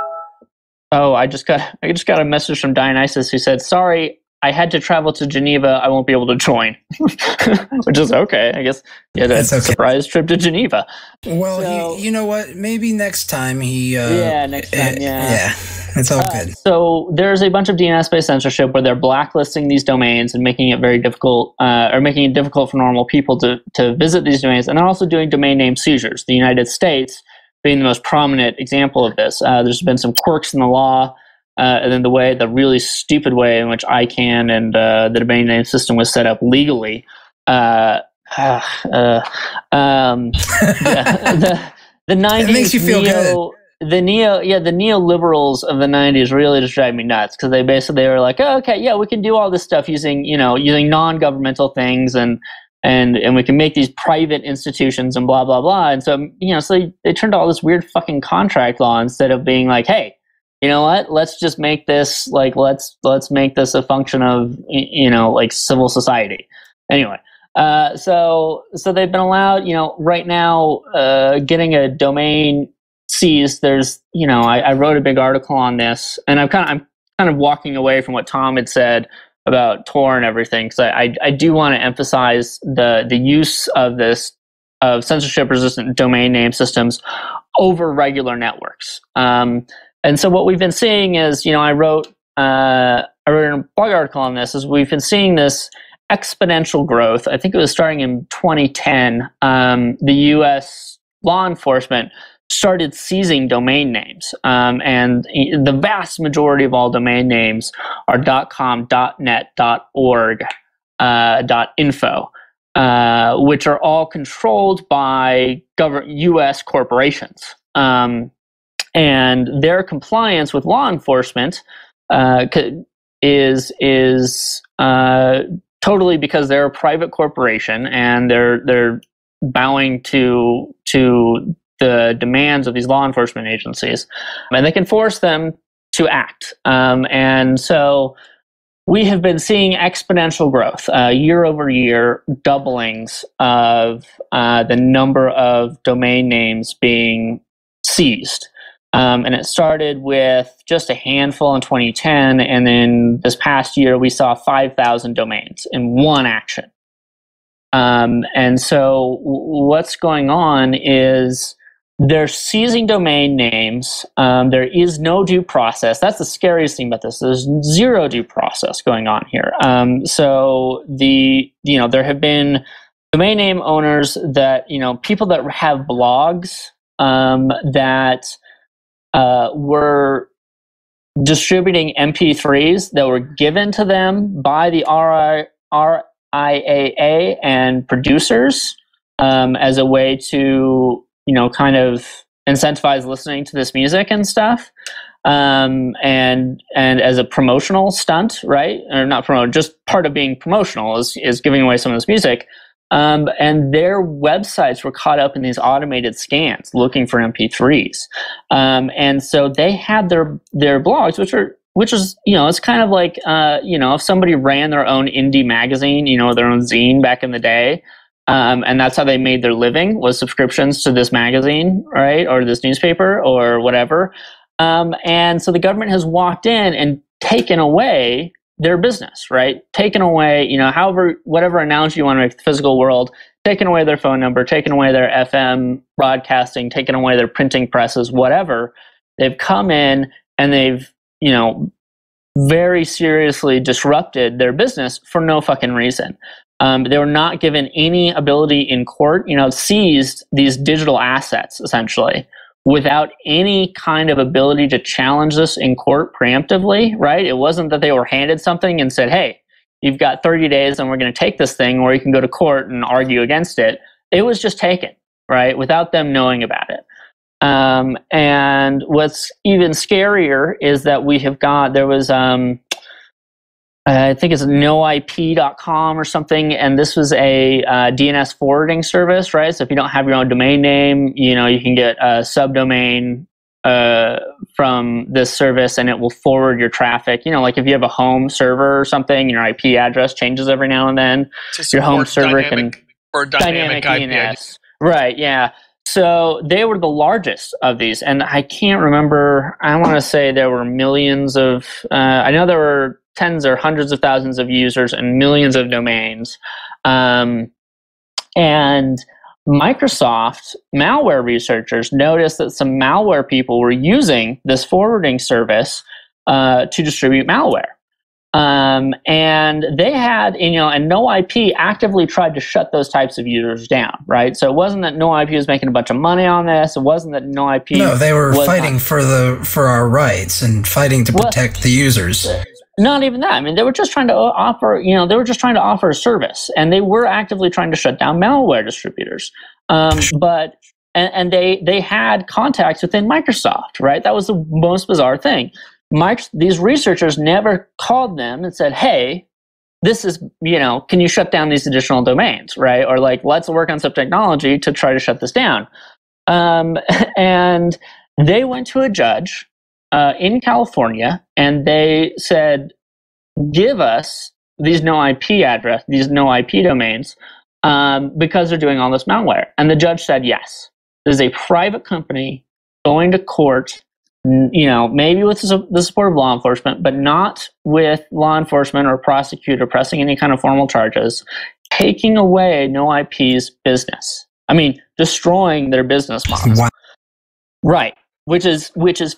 Oh, I just got a message from Dionysus who said, "Sorry, I had to travel to Geneva. I won't be able to join," which is okay, I guess. Yeah, that's a surprise trip to Geneva. Well, so, you know what? Maybe next time next time. Yeah, it's all good. So there's a bunch of DNS-based censorship where they're blacklisting these domains and making it very difficult, or making it difficult for normal people to visit these domains, and they're also doing domain name seizures. The United States being the most prominent example of this. There's been some quirks in the law. And then the really stupid way in which ICANN and the domain name system was set up legally. The 90s. It makes you feel good. The neoliberals of the 90s really just drive me nuts, because they were like, oh, okay, yeah, we can do all this stuff using non-governmental things, and we can make these private institutions and blah blah blah. And so so they turned to all this weird fucking contract law instead of being like, hey, you know what? Let's just make this let's make this a function of civil society. Anyway, so they've been allowed. Right now, getting a domain seized. There's I wrote a big article on this, and I'm kind of walking away from what Tom had said about Tor and everything, because I do want to emphasize the use of censorship resistant domain name systems over regular networks. And so what we've been seeing is, I wrote a blog article on this, is we've been seeing this exponential growth. I think it was starting in 2010. The U.S. law enforcement started seizing domain names, and the vast majority of all domain names are .com, .net, .org, .info, which are all controlled by U.S. corporations. And their compliance with law enforcement is totally because they're a private corporation, and they're bowing to the demands of these law enforcement agencies, and they can force them to act. And so we have been seeing exponential growth, year over year, doublings of the number of domain names being seized. And it started with just a handful in 2010, and then this past year we saw 5,000 domains in one action. And so what's going on is they're seizing domain names. There is no due process. That's the scariest thing about this. There's zero due process going on here. So there have been domain name owners that, people that have blogs that were distributing MP3s that were given to them by the RIAA and producers as a way to, kind of incentivize listening to this music and stuff. And as a promotional stunt, right? Or not promote, just part of being promotional is giving away some of this music. And their websites were caught up in these automated scans looking for MP3s. And so they had their blogs, which is, it's kind of like, if somebody ran their own indie magazine, their own zine back in the day, and that's how they made their living, was subscriptions to this magazine, right? Or this newspaper or whatever. And so the government has walked in and taken away their business, right? Taken away, whatever analogy you want to make the physical world, taken away their phone number, taken away their FM broadcasting, taken away their printing presses, whatever. They've come in and they've, very seriously disrupted their business for no fucking reason. They were not given any ability in court, seized these digital assets essentially without any kind of ability to challenge this in court preemptively, right? It wasn't that they were handed something and said, hey, you've got 30 days and we're going to take this thing, or you can go to court and argue against it. It was just taken, right? Without them knowing about it. And what's even scarier is that there was, I think it's noip.com or something, and this was a DNS forwarding service, right? So if you don't have your own domain name, you can get a subdomain from this service, and it will forward your traffic. Like if you have a home server or something, your IP address changes every now and then. Your home server dynamic DNS. Right, yeah. So they were the largest of these, and I can't remember. I want to say there were millions of. I know there were tens or hundreds of thousands of users and millions of domains. And Microsoft malware researchers noticed that some malware people were using this forwarding service to distribute malware. And they had, and NoIP actively tried to shut those types of users down, right? So it wasn't that NoIP was making a bunch of money on this. It wasn't that NoIP. No, they were fighting for our rights and fighting to protect the users. Not even that. I mean, they were just trying to offer, a service, and they were actively trying to shut down malware distributors. But they had contacts within Microsoft, right? That was the most bizarre thing. These researchers never called them and said, hey, this is, can you shut down these additional domains, right? Or let's work on some technology to try to shut this down. And they went to a judge in California, and they said, give us these no IP domains, because they're doing all this malware. And the judge said, yes, this is a private company going to court, maybe with the support of law enforcement, but not with law enforcement or prosecutor pressing any kind of formal charges, taking away no IP's business. I mean, destroying their business models. Wow. Right. Which is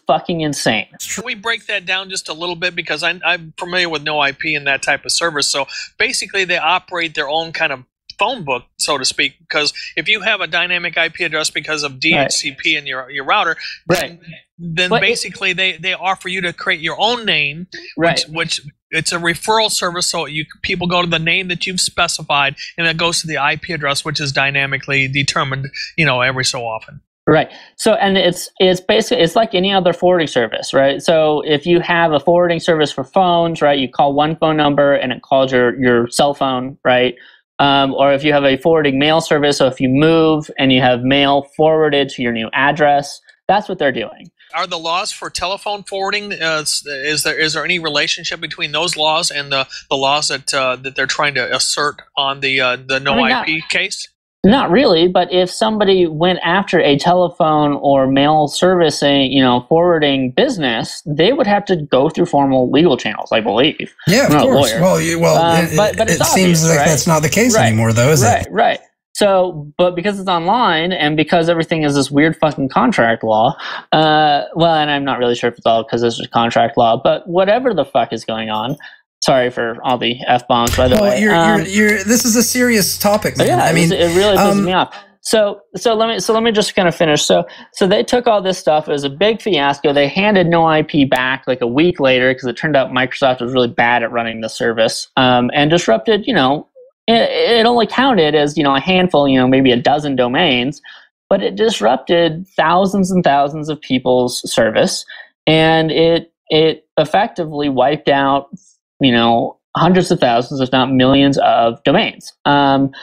fucking insane. Can we break that down just a little bit? Because I'm familiar with no IP and that type of service. So basically they operate their own kind of phone book, so to speak, because if you have a dynamic IP address because of DHCP in your router, then basically they offer you to create your own name, which it's a referral service, so people go to the name that you've specified, and that goes to the IP address, which is dynamically determined, every so often. Right. So, and it's basically, it's like any other forwarding service, right? So if you have a forwarding service for phones, right, you call one phone number and it calls your cell phone, right? Or if you have a forwarding mail service, so if you move and you have mail forwarded to your new address, that's what they're doing. Are the laws for telephone forwarding, is there any relationship between those laws and the laws that they're trying to assert on the IP case? Not really, but if somebody went after a telephone or mail servicing, forwarding business, they would have to go through formal legal channels, I believe. Yeah, of course. Well, it seems like that's not the case anymore, though, is it? Right. So, but because it's online and because everything is this weird fucking contract law, and I'm not really sure if it's all because it's just contract law, but whatever the fuck is going on. Sorry for all the F-bombs, by the way. This is a serious topic, man. Yeah, it really pisses me off. So let me just kind of finish. So they took all this stuff. It was a big fiasco. They handed no IP back like a week later because it turned out Microsoft was really bad at running the service, and disrupted. It only counted as a handful, maybe a dozen domains, but it disrupted thousands and thousands of people's service, and it effectively wiped out hundreds of thousands, if not millions, of domains. And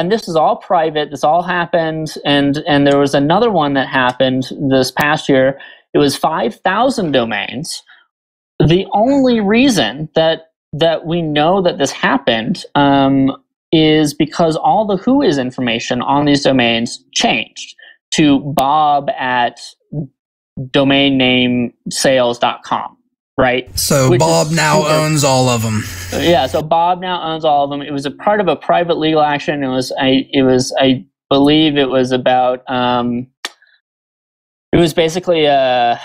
this is all private. This all happened, and there was another one that happened this past year. It was 5,000 domains. The only reason that we know that this happened is because all the whois information on these domains changed to Bob at domainnamesales.com. Right. So Bob now owns all of them. Yeah. So Bob now owns all of them. It was a part of a private legal action. I believe it was about. It was basically a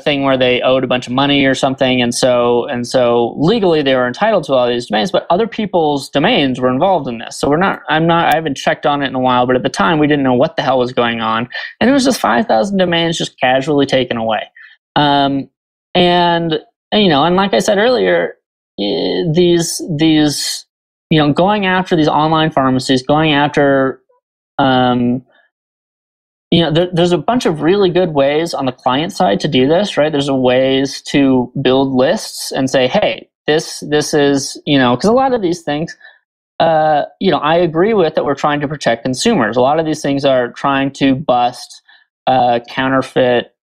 thing where they owed a bunch of money or something, and so legally they were entitled to all these domains, but other people's domains were involved in this. So I haven't checked on it in a while, but at the time we didn't know what the hell was going on, and it was just 5,000 domains just casually taken away. And like I said earlier, these going after these online pharmacies, going after there's a bunch of really good ways on the client side to do this, right? There's ways to build lists and say, hey, this is because a lot of these things, I agree with that we're trying to protect consumers. A lot of these things are trying to bust counterfeit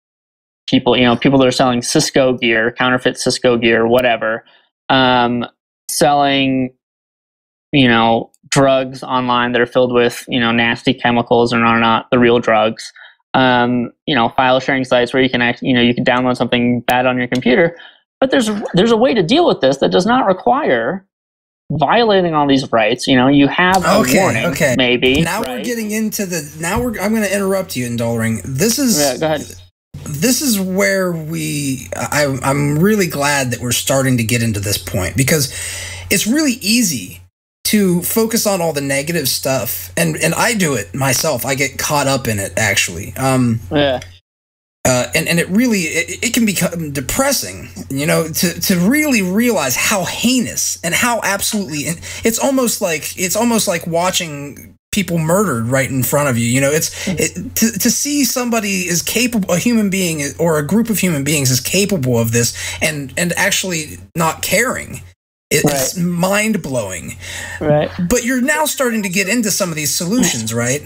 people, people that are selling Cisco gear, counterfeit Cisco gear, whatever, selling, drugs online that are filled with, nasty chemicals and are not the real drugs. File sharing sites where you can you can download something bad on your computer. But there's a way to deal with this that does not require violating all these rights. You have a warning, maybe. Now we're getting into I'm going to interrupt you, Indolering. This is. Yeah, go ahead. This is where I'm really glad that we're starting to get into this point, because it's really easy to focus on all the negative stuff, and I do it myself. I get caught up in it, actually. And it really it can become depressing, to really realize how heinous and how absolutely it's almost like watching people murdered right in front of you. To see somebody is capable, a human being or a group of human beings is capable of this and actually not caring. It's mind-blowing. Right. But you're now starting to get into some of these solutions, right?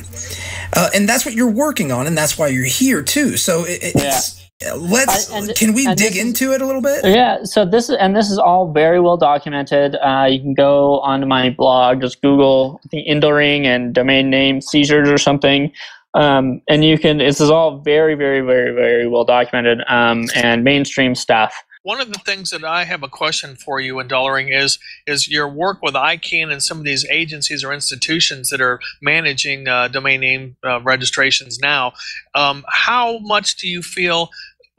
And that's what you're working on, and that's why you're here too. So can we dig into it a little bit? Yeah. So this is all very well documented. You can go onto my blog, just Google the Indolering and domain name seizures or something. And this is all very, very, very, very well documented, and mainstream stuff. One of the things that I have a question for you, Indolering, is your work with ICANN and some of these agencies or institutions that are managing domain name registrations now. How much do you feel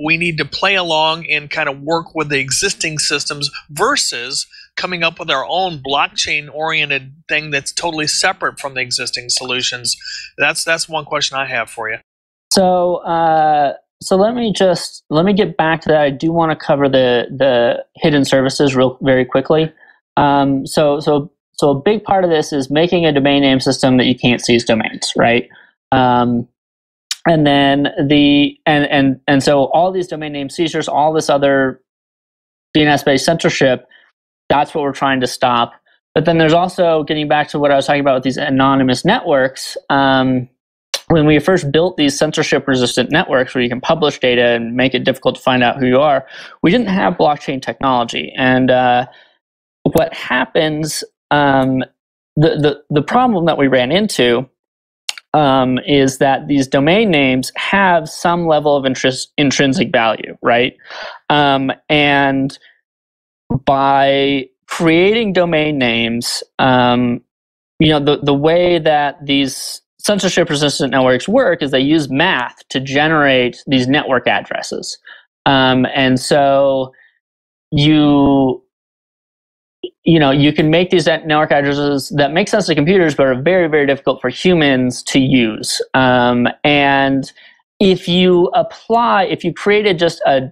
we need to play along and kind of work with the existing systems versus coming up with our own blockchain-oriented thing that's totally separate from the existing solutions? That's one question I have for you. So let me get back to that. I do want to cover the hidden services very quickly. So a big part of this is making a domain name system that you can't seize domains, right? And then so all these domain name seizures, all this other DNS-based censorship, that's what we're trying to stop. But then there's also, getting back to what I was talking about with these anonymous networks. When we first built these censorship-resistant networks where you can publish data and make it difficult to find out who you are, we didn't have blockchain technology. And what happens, the problem that we ran into is that these domain names have some level of intrinsic value, right? And by creating domain names, the way that these censorship-resistant networks work is they use math to generate these network addresses, and so you can make these network addresses that make sense to computers, but are very, very difficult for humans to use. And if you created just a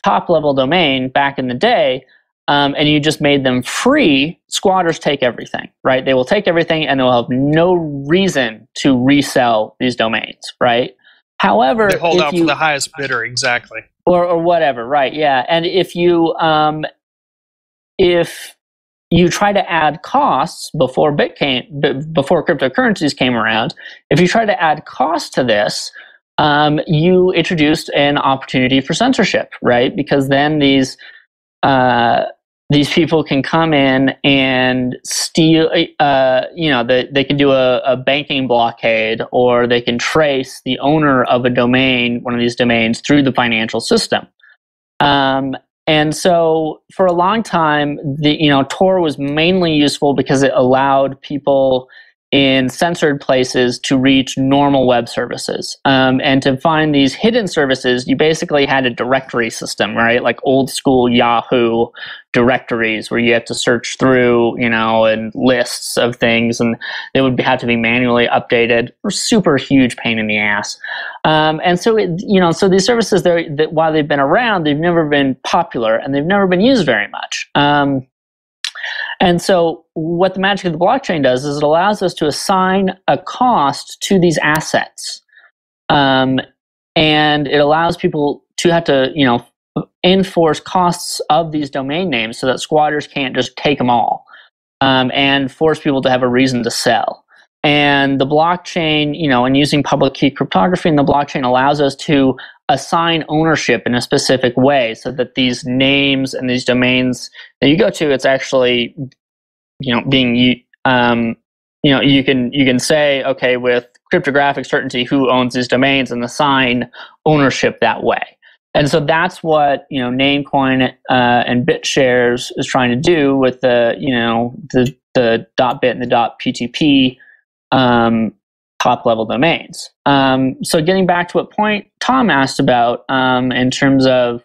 top-level domain back in the day, and you just made them free, squatters take everything, right? They will take everything, and they'll have no reason to resell these domains, right? However, they hold out for the highest bidder, exactly, or whatever, right? Yeah, and if you try to add costs before cryptocurrencies came around, if you try to add cost to this, you introduced an opportunity for censorship, right? Because then these people can come in and steal, they can do a banking blockade, or they can trace the owner of a domain, one of these domains, through the financial system. And so for a long time, Tor was mainly useful because it allowed people in censored places to reach normal web services. And to find these hidden services, you basically had a directory system, right? Like old school Yahoo directories where you have to search through, and lists of things, and they would have to be manually updated. Super huge pain in the ass. And so, so these services, that while they've been around, they've never been popular, and they've never been used very much. And so what the magic of the blockchain does is it allows us to assign a cost to these assets. And it allows people to have to, enforce costs of these domain names so that squatters can't just take them all, and force people to have a reason to sell. And the blockchain, and using public key cryptography in the blockchain allows us to assign ownership in a specific way so that these names and these domains that you go to, it's actually, being, you can say, okay, with cryptographic certainty, who owns these domains, and assign ownership that way. And so that's what, Namecoin and Bitshares is trying to do with the .bit and the .p2p top level domains. So getting back to what point Tom asked about, in terms of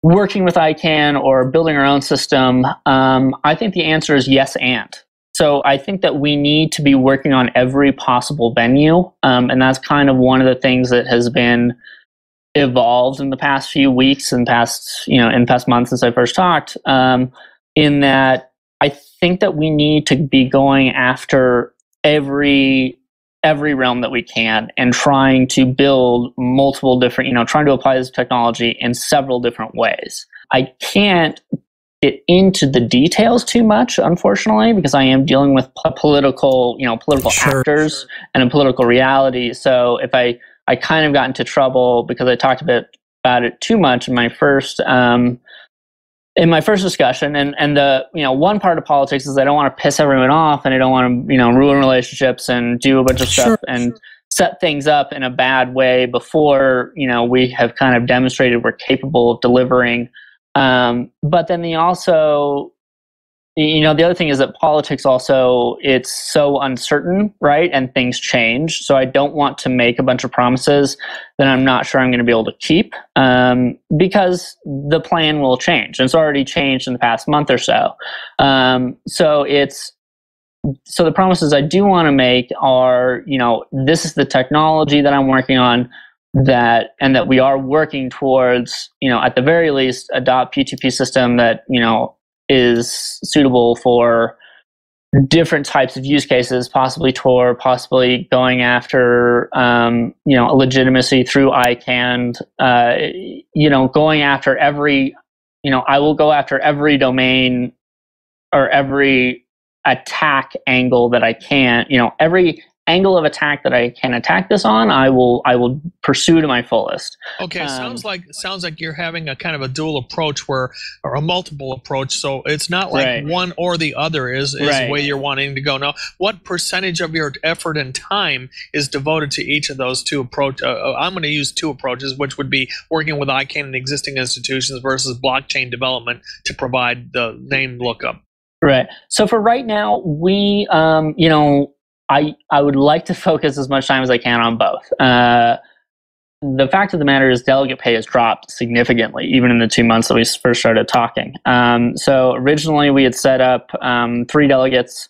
working with ICANN or building our own system, I think the answer is yes and. So I think that we need to be working on every possible venue, and that's kind of one of the things that has been evolved in the past few weeks and past months since I first talked, in that I think that we need to be going after every realm that we can and trying to build multiple different, trying to apply this technology in several different ways. I can't get into the details too much, unfortunately, because I am dealing with political actors and a political reality. So if I kind of got into trouble because I talked a bit about it too much in my first discussion, and the one part of politics is I don't want to piss everyone off, and I don't want to ruin relationships and do a bunch of stuff and set things up in a bad way before we have kind of demonstrated we're capable of delivering. But then the other thing is that politics also, it's so uncertain, right? And things change. So I don't want to make a bunch of promises that I'm not sure I'm going to be able to keep, because the plan will change. And it's already changed in the past month or so. So the promises I do want to make are, this is the technology that I'm working on, that we are working towards, at the very least, a .p2p system that, is suitable for different types of use cases, possibly Tor, possibly going after, legitimacy through ICANN, going after every, I will go after every domain or every attack angle that I can, every angle of attack that I can attack this on, I will pursue to my fullest. Okay, sounds like you're having a kind of a dual approach or a multiple approach. So it's not like one or the other is the way you're wanting to go. Now, what percentage of your effort and time is devoted to each of those two approaches? I'm going to use two approaches, which would be working with ICANN and existing institutions versus blockchain development to provide the name lookup. Right. So for right now, we, I would like to focus as much time as I can on both. the fact of the matter is delegate pay has dropped significantly, even in the 2 months that we first started talking. So originally we had set up 3 delegates,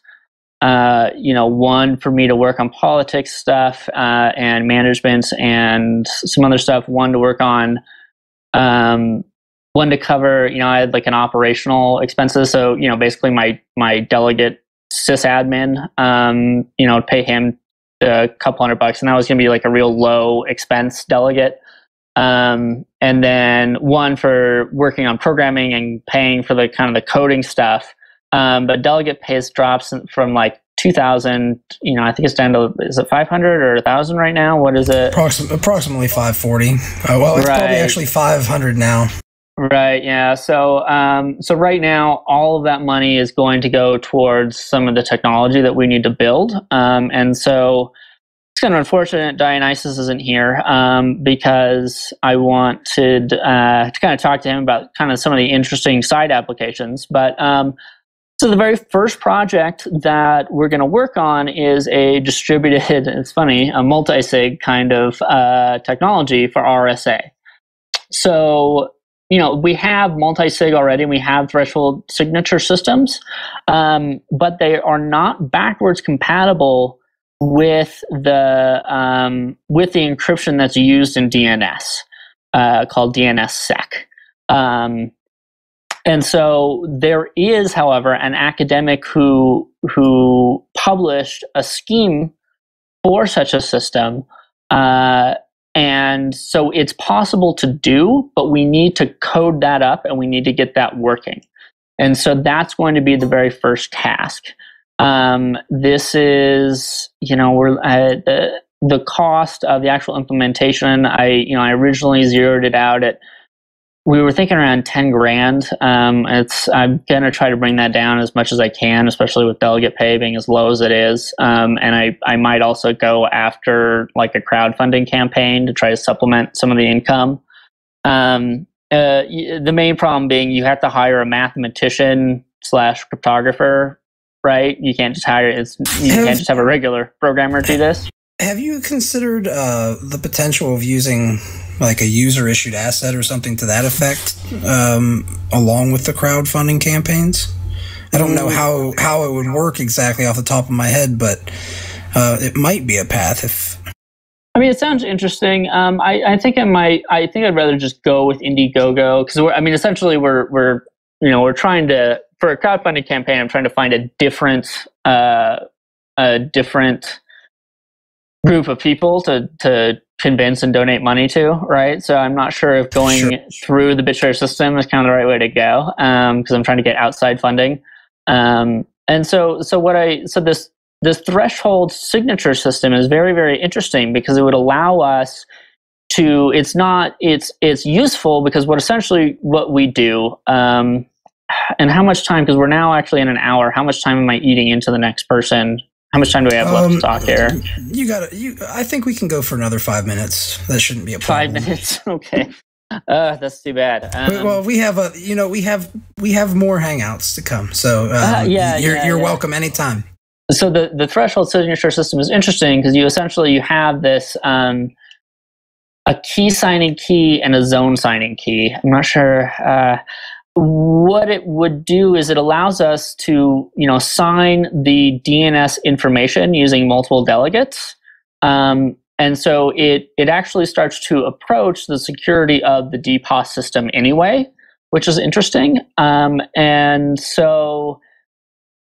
one for me to work on politics stuff and management and some other stuff, one to work on, one to cover, I had like an operational expenses. So, basically my delegate sysadmin, pay him a couple $100, and that was going to be like a real low expense delegate. And then one for working on programming and paying for the kind of the coding stuff. But delegate pays drops from like 2,000, I think it's down to, is it 500 or 1,000 right now? What is it? Approximately 540. Well, it's probably actually 500 now. Right. Yeah. So right now, all of that money is going to go towards some of the technology that we need to build. And so it's kind of unfortunate Dionysus isn't here because I wanted to kind of talk to him about kind of some of the interesting side applications. But so the very first project that we're going to work on is a distributed, it's funny, a multi-sig kind of technology for RSA. So we have multi-sig already, and we have threshold signature systems, but they are not backwards compatible with the encryption that's used in DNS, called DNSSEC. And so there is, however, an academic who published a scheme for such a system. And so it's possible to do, but we need to code that up and we need to get that working. And so that's going to be the very first task. This is, we're the cost of the actual implementation. I originally zeroed it out at, we were thinking around 10 grand. I'm going to try to bring that down as much as I can, especially with delegate pay being as low as it is. And I might also go after like a crowdfunding campaign to try to supplement some of the income. The main problem being you have to hire a mathematician / cryptographer, right? You can't just can't just have a regular programmer do this. Have you considered the potential of using like a user-issued asset or something to that effect along with the crowdfunding campaigns? I don't know how it would work exactly off the top of my head, but it might be a path. It sounds interesting. I think I'd rather just go with Indiegogo because essentially we're trying to, for a crowdfunding campaign, I'm trying to find a different group of people to convince and donate money to, right? So I'm not sure if going through the Bitshares system is kind of the right way to go because I'm trying to get outside funding. And so this threshold signature system is very, very interesting because it would allow us to, it's useful because what we do, and how much time, because we're now actually in an hour, how much time am I eating into the next person? How much time do we have left to talk here? I think we can go for another 5 minutes. That shouldn't be a problem. 5 minutes? Okay. That's too bad. Well, we have more hangouts to come. So you're welcome anytime. So the threshold signature system is interesting because you have this a key signing key and a zone signing key. I'm not sure. What it would do is it allows us to, sign the DNS information using multiple delegates. And so it actually starts to approach the security of the DPoS system anyway, which is interesting. And so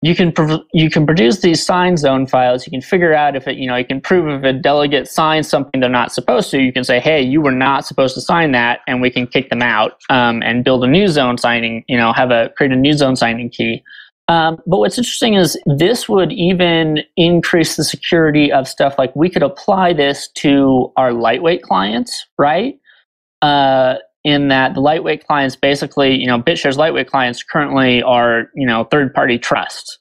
you can produce these sign zone files. You can figure out if you can prove if a delegate signs something they're not supposed to. You can say, hey, you were not supposed to sign that, and we can kick them out and build a new zone signing, create a new zone signing key. But what's interesting is this would even increase the security of stuff like we could apply this to our lightweight clients, right? In that the lightweight clients basically, Bitshares lightweight clients currently are, third-party trust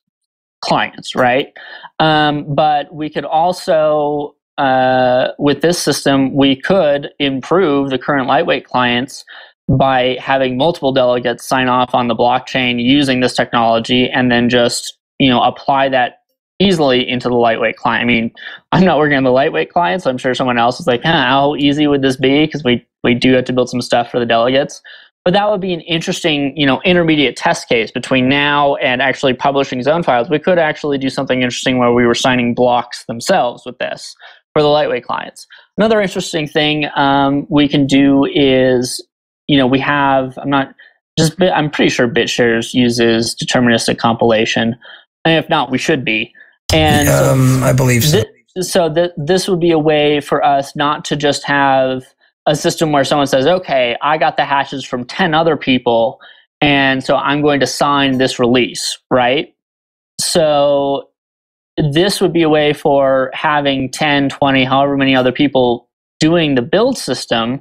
clients, right? But we could also, with this system, we could improve the current lightweight clients by having multiple delegates sign off on the blockchain using this technology and then just, apply that easily into the lightweight client. I mean, I'm not working on the lightweight client, so I'm sure someone else is like, how easy would this be? Because we do have to build some stuff for the delegates. But that would be an interesting, intermediate test case between now and actually publishing zone files. We could actually do something interesting where we were signing blocks themselves with this for the lightweight clients. Another interesting thing we can do is, we have, I'm pretty sure Bitshares uses deterministic compilation. And if not, we should be. And I believe so. This would be a way for us not to just have a system where someone says, okay, I got the hashes from 10 other people, and so I'm going to sign this release, right? So this would be a way for having 10, 20, however many other people doing the build system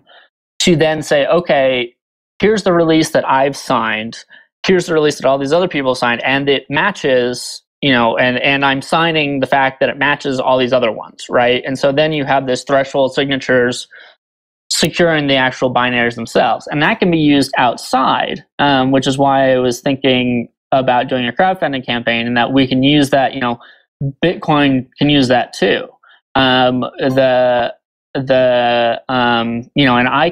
to then say, okay, here's the release that I've signed, here's the release that all these other people signed, and it matches, and I'm signing the fact that it matches all these other ones, right? And so then you have this threshold signatures securing the actual binaries themselves. And that can be used outside, which is why I was thinking about doing a crowdfunding campaign, and that we can use that, Bitcoin can use that too. And I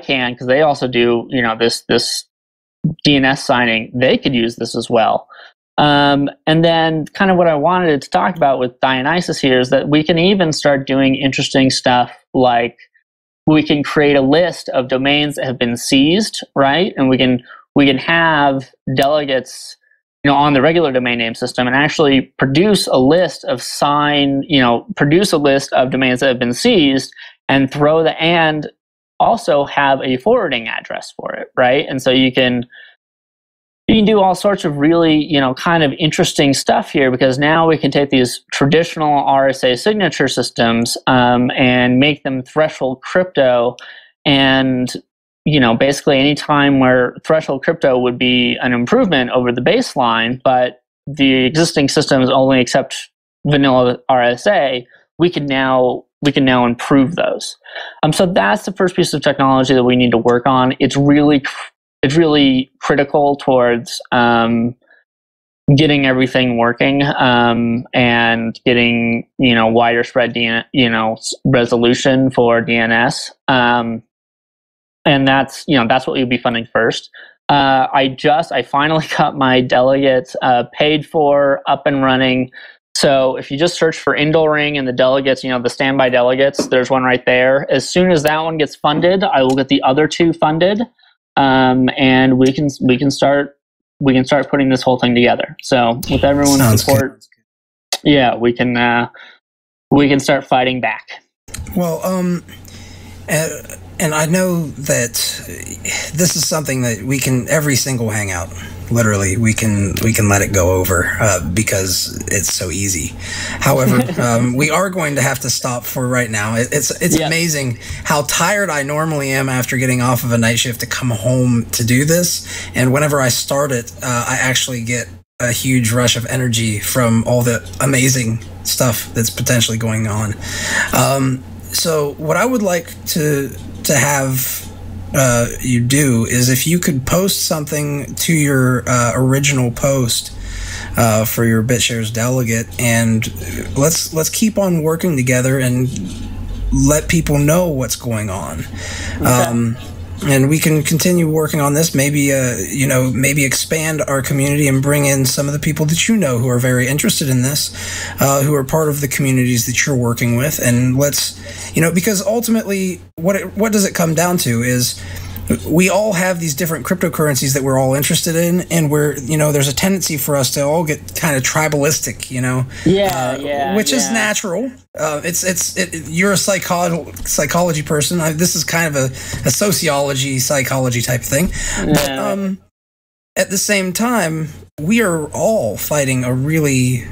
can, because they also do, this DNS signing, they could use this as well. And then kind of what I wanted to talk about with Dionysus here is that we can even start doing interesting stuff like we can create a list of domains that have been seized, right? And we can have delegates, on the regular domain name system and actually produce a list of produce a list of domains that have been seized and and also have a forwarding address for it, right? And so you can do all sorts of really, kind of interesting stuff here, because now we can take these traditional RSA signature systems and make them threshold crypto. And, basically any time where threshold crypto would be an improvement over the baseline, but the existing systems only accept vanilla RSA, we can now improve those. So that's the first piece of technology that we need to work on. It's really critical towards getting everything working and getting wider spread resolution for DNS, and that's what we'll be funding first. I finally got my delegates paid for, up and running. So if you just search for Indolering and the delegates, the standby delegates, there's one right there. As soon as that one gets funded, I will get the other two funded. And we can start putting this whole thing together. So with everyone's support, yeah, we can start fighting back. Well, and I know that this is something that we can, every single hangout, literally, we can let it go over because it's so easy. However, we are going to have to stop for right now. It's amazing how tired I normally am after getting off of a night shift to come home to do this. And whenever I start it, I actually get a huge rush of energy from all the amazing stuff that's potentially going on. So what I would like to have you do is, if you could post something to your original post for your Bitshares delegate, and let's keep on working together and let people know what's going on. Okay. And we can continue working on this. Maybe maybe expand our community and bring in some of the people that who are very interested in this, who are part of the communities that you're working with. And let's, because ultimately, what does it come down to is, we all have these different cryptocurrencies that we're all interested in, and there's a tendency for us to all get kind of tribalistic, which is natural. You're a psychology person. This is kind of a sociology, psychology type thing. But at the same time, we are all fighting a really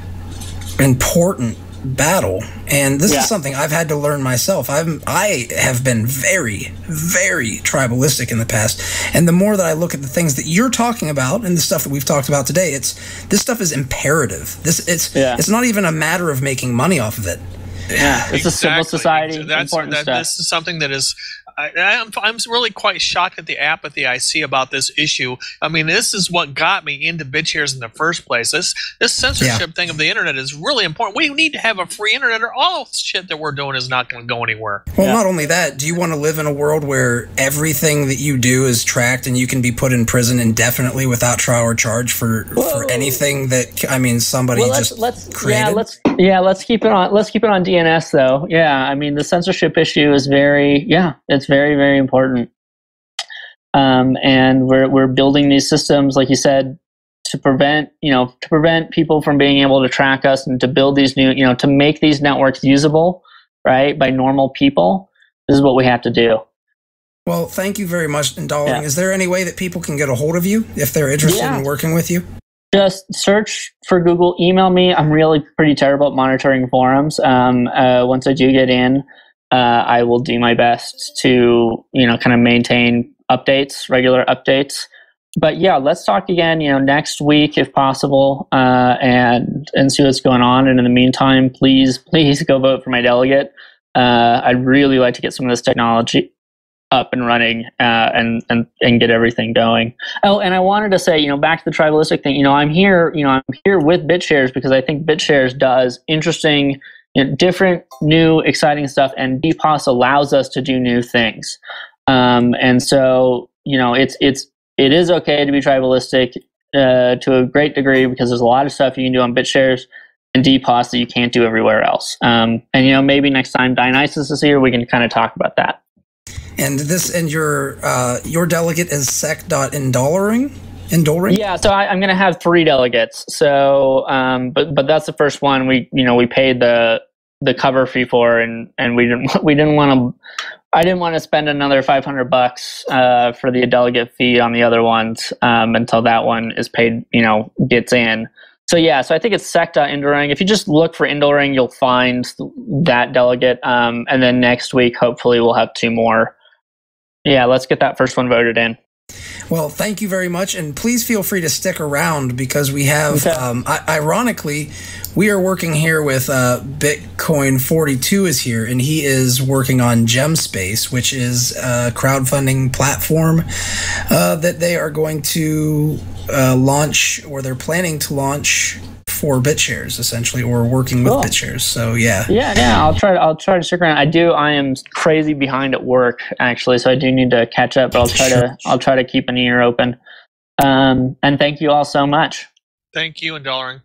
important battle, and this is something I've had to learn myself. I have been very, very tribalistic in the past, and the more that I look at the things that you're talking about and the stuff that we've talked about today, this stuff is imperative. It's not even a matter of making money off of it. Yeah, it's a civil society. This is something that is I'm really quite shocked at the apathy I see about this issue. I mean, this is what got me into Bitshares in the first place. This censorship thing of the internet is really important. We need to have a free internet, or all shit that we're doing is not going to go anywhere. Well, not only that, do you want to live in a world where everything that you do is tracked and you can be put in prison indefinitely without trial or charge for anything that, I mean, somebody created? Let's keep it on. Let's keep it on DNS though. Yeah, I mean, the censorship issue is it's very, very important. And we're building these systems, like you said, to prevent people from being able to track us, and to build these new, to make these networks usable, right, by normal people. This is what we have to do. Well, thank you very much, Indolering. Yeah. Is there any way that people can get a hold of you if they're interested in working with you? Just search for Google, email me. I'm really pretty terrible at monitoring forums. Once I do get in, I will do my best to, kind of maintain updates, regular updates. But yeah, let's talk again, next week if possible, and see what's going on. And in the meantime, please go vote for my delegate. I'd really like to get some of this technology up and running, and get everything going. Oh, and I wanted to say, back to the tribalistic thing, I'm here with Bitshares because I think Bitshares does interesting, different, new, exciting stuff, and DPoS allows us to do new things. And so, it is okay to be tribalistic to a great degree, because there's a lot of stuff you can do on Bitshares and DPoS that you can't do everywhere else. And maybe next time Dionysus is here, we can kind of talk about that. And your delegate is sec.indolering? Indolering? Yeah, so I'm going to have 3 delegates. So, but that's the first one we paid the cover fee for, and we didn't want to. I didn't want to spend another $500 for the delegate fee on the other ones until that one is paid, gets in. So yeah, so I think it's sec.indolering. If you just look for Indolering, you'll find that delegate. And then next week, hopefully, we'll have 2 more. Yeah, let's get that first one voted in. Well, thank you very much, and please feel free to stick around, because we have, ironically, we are working here with Bitcoin 42 is here, and he is working on GemSpace, which is a crowdfunding platform that they are going to launch, or they're planning to launch for Bitshares, essentially, or working with Bitshares. So yeah. I'll try to stick around. I am crazy behind at work, actually, so I do need to catch up. But I'll try to keep an ear open. And thank you all so much. Thank you, Indolering.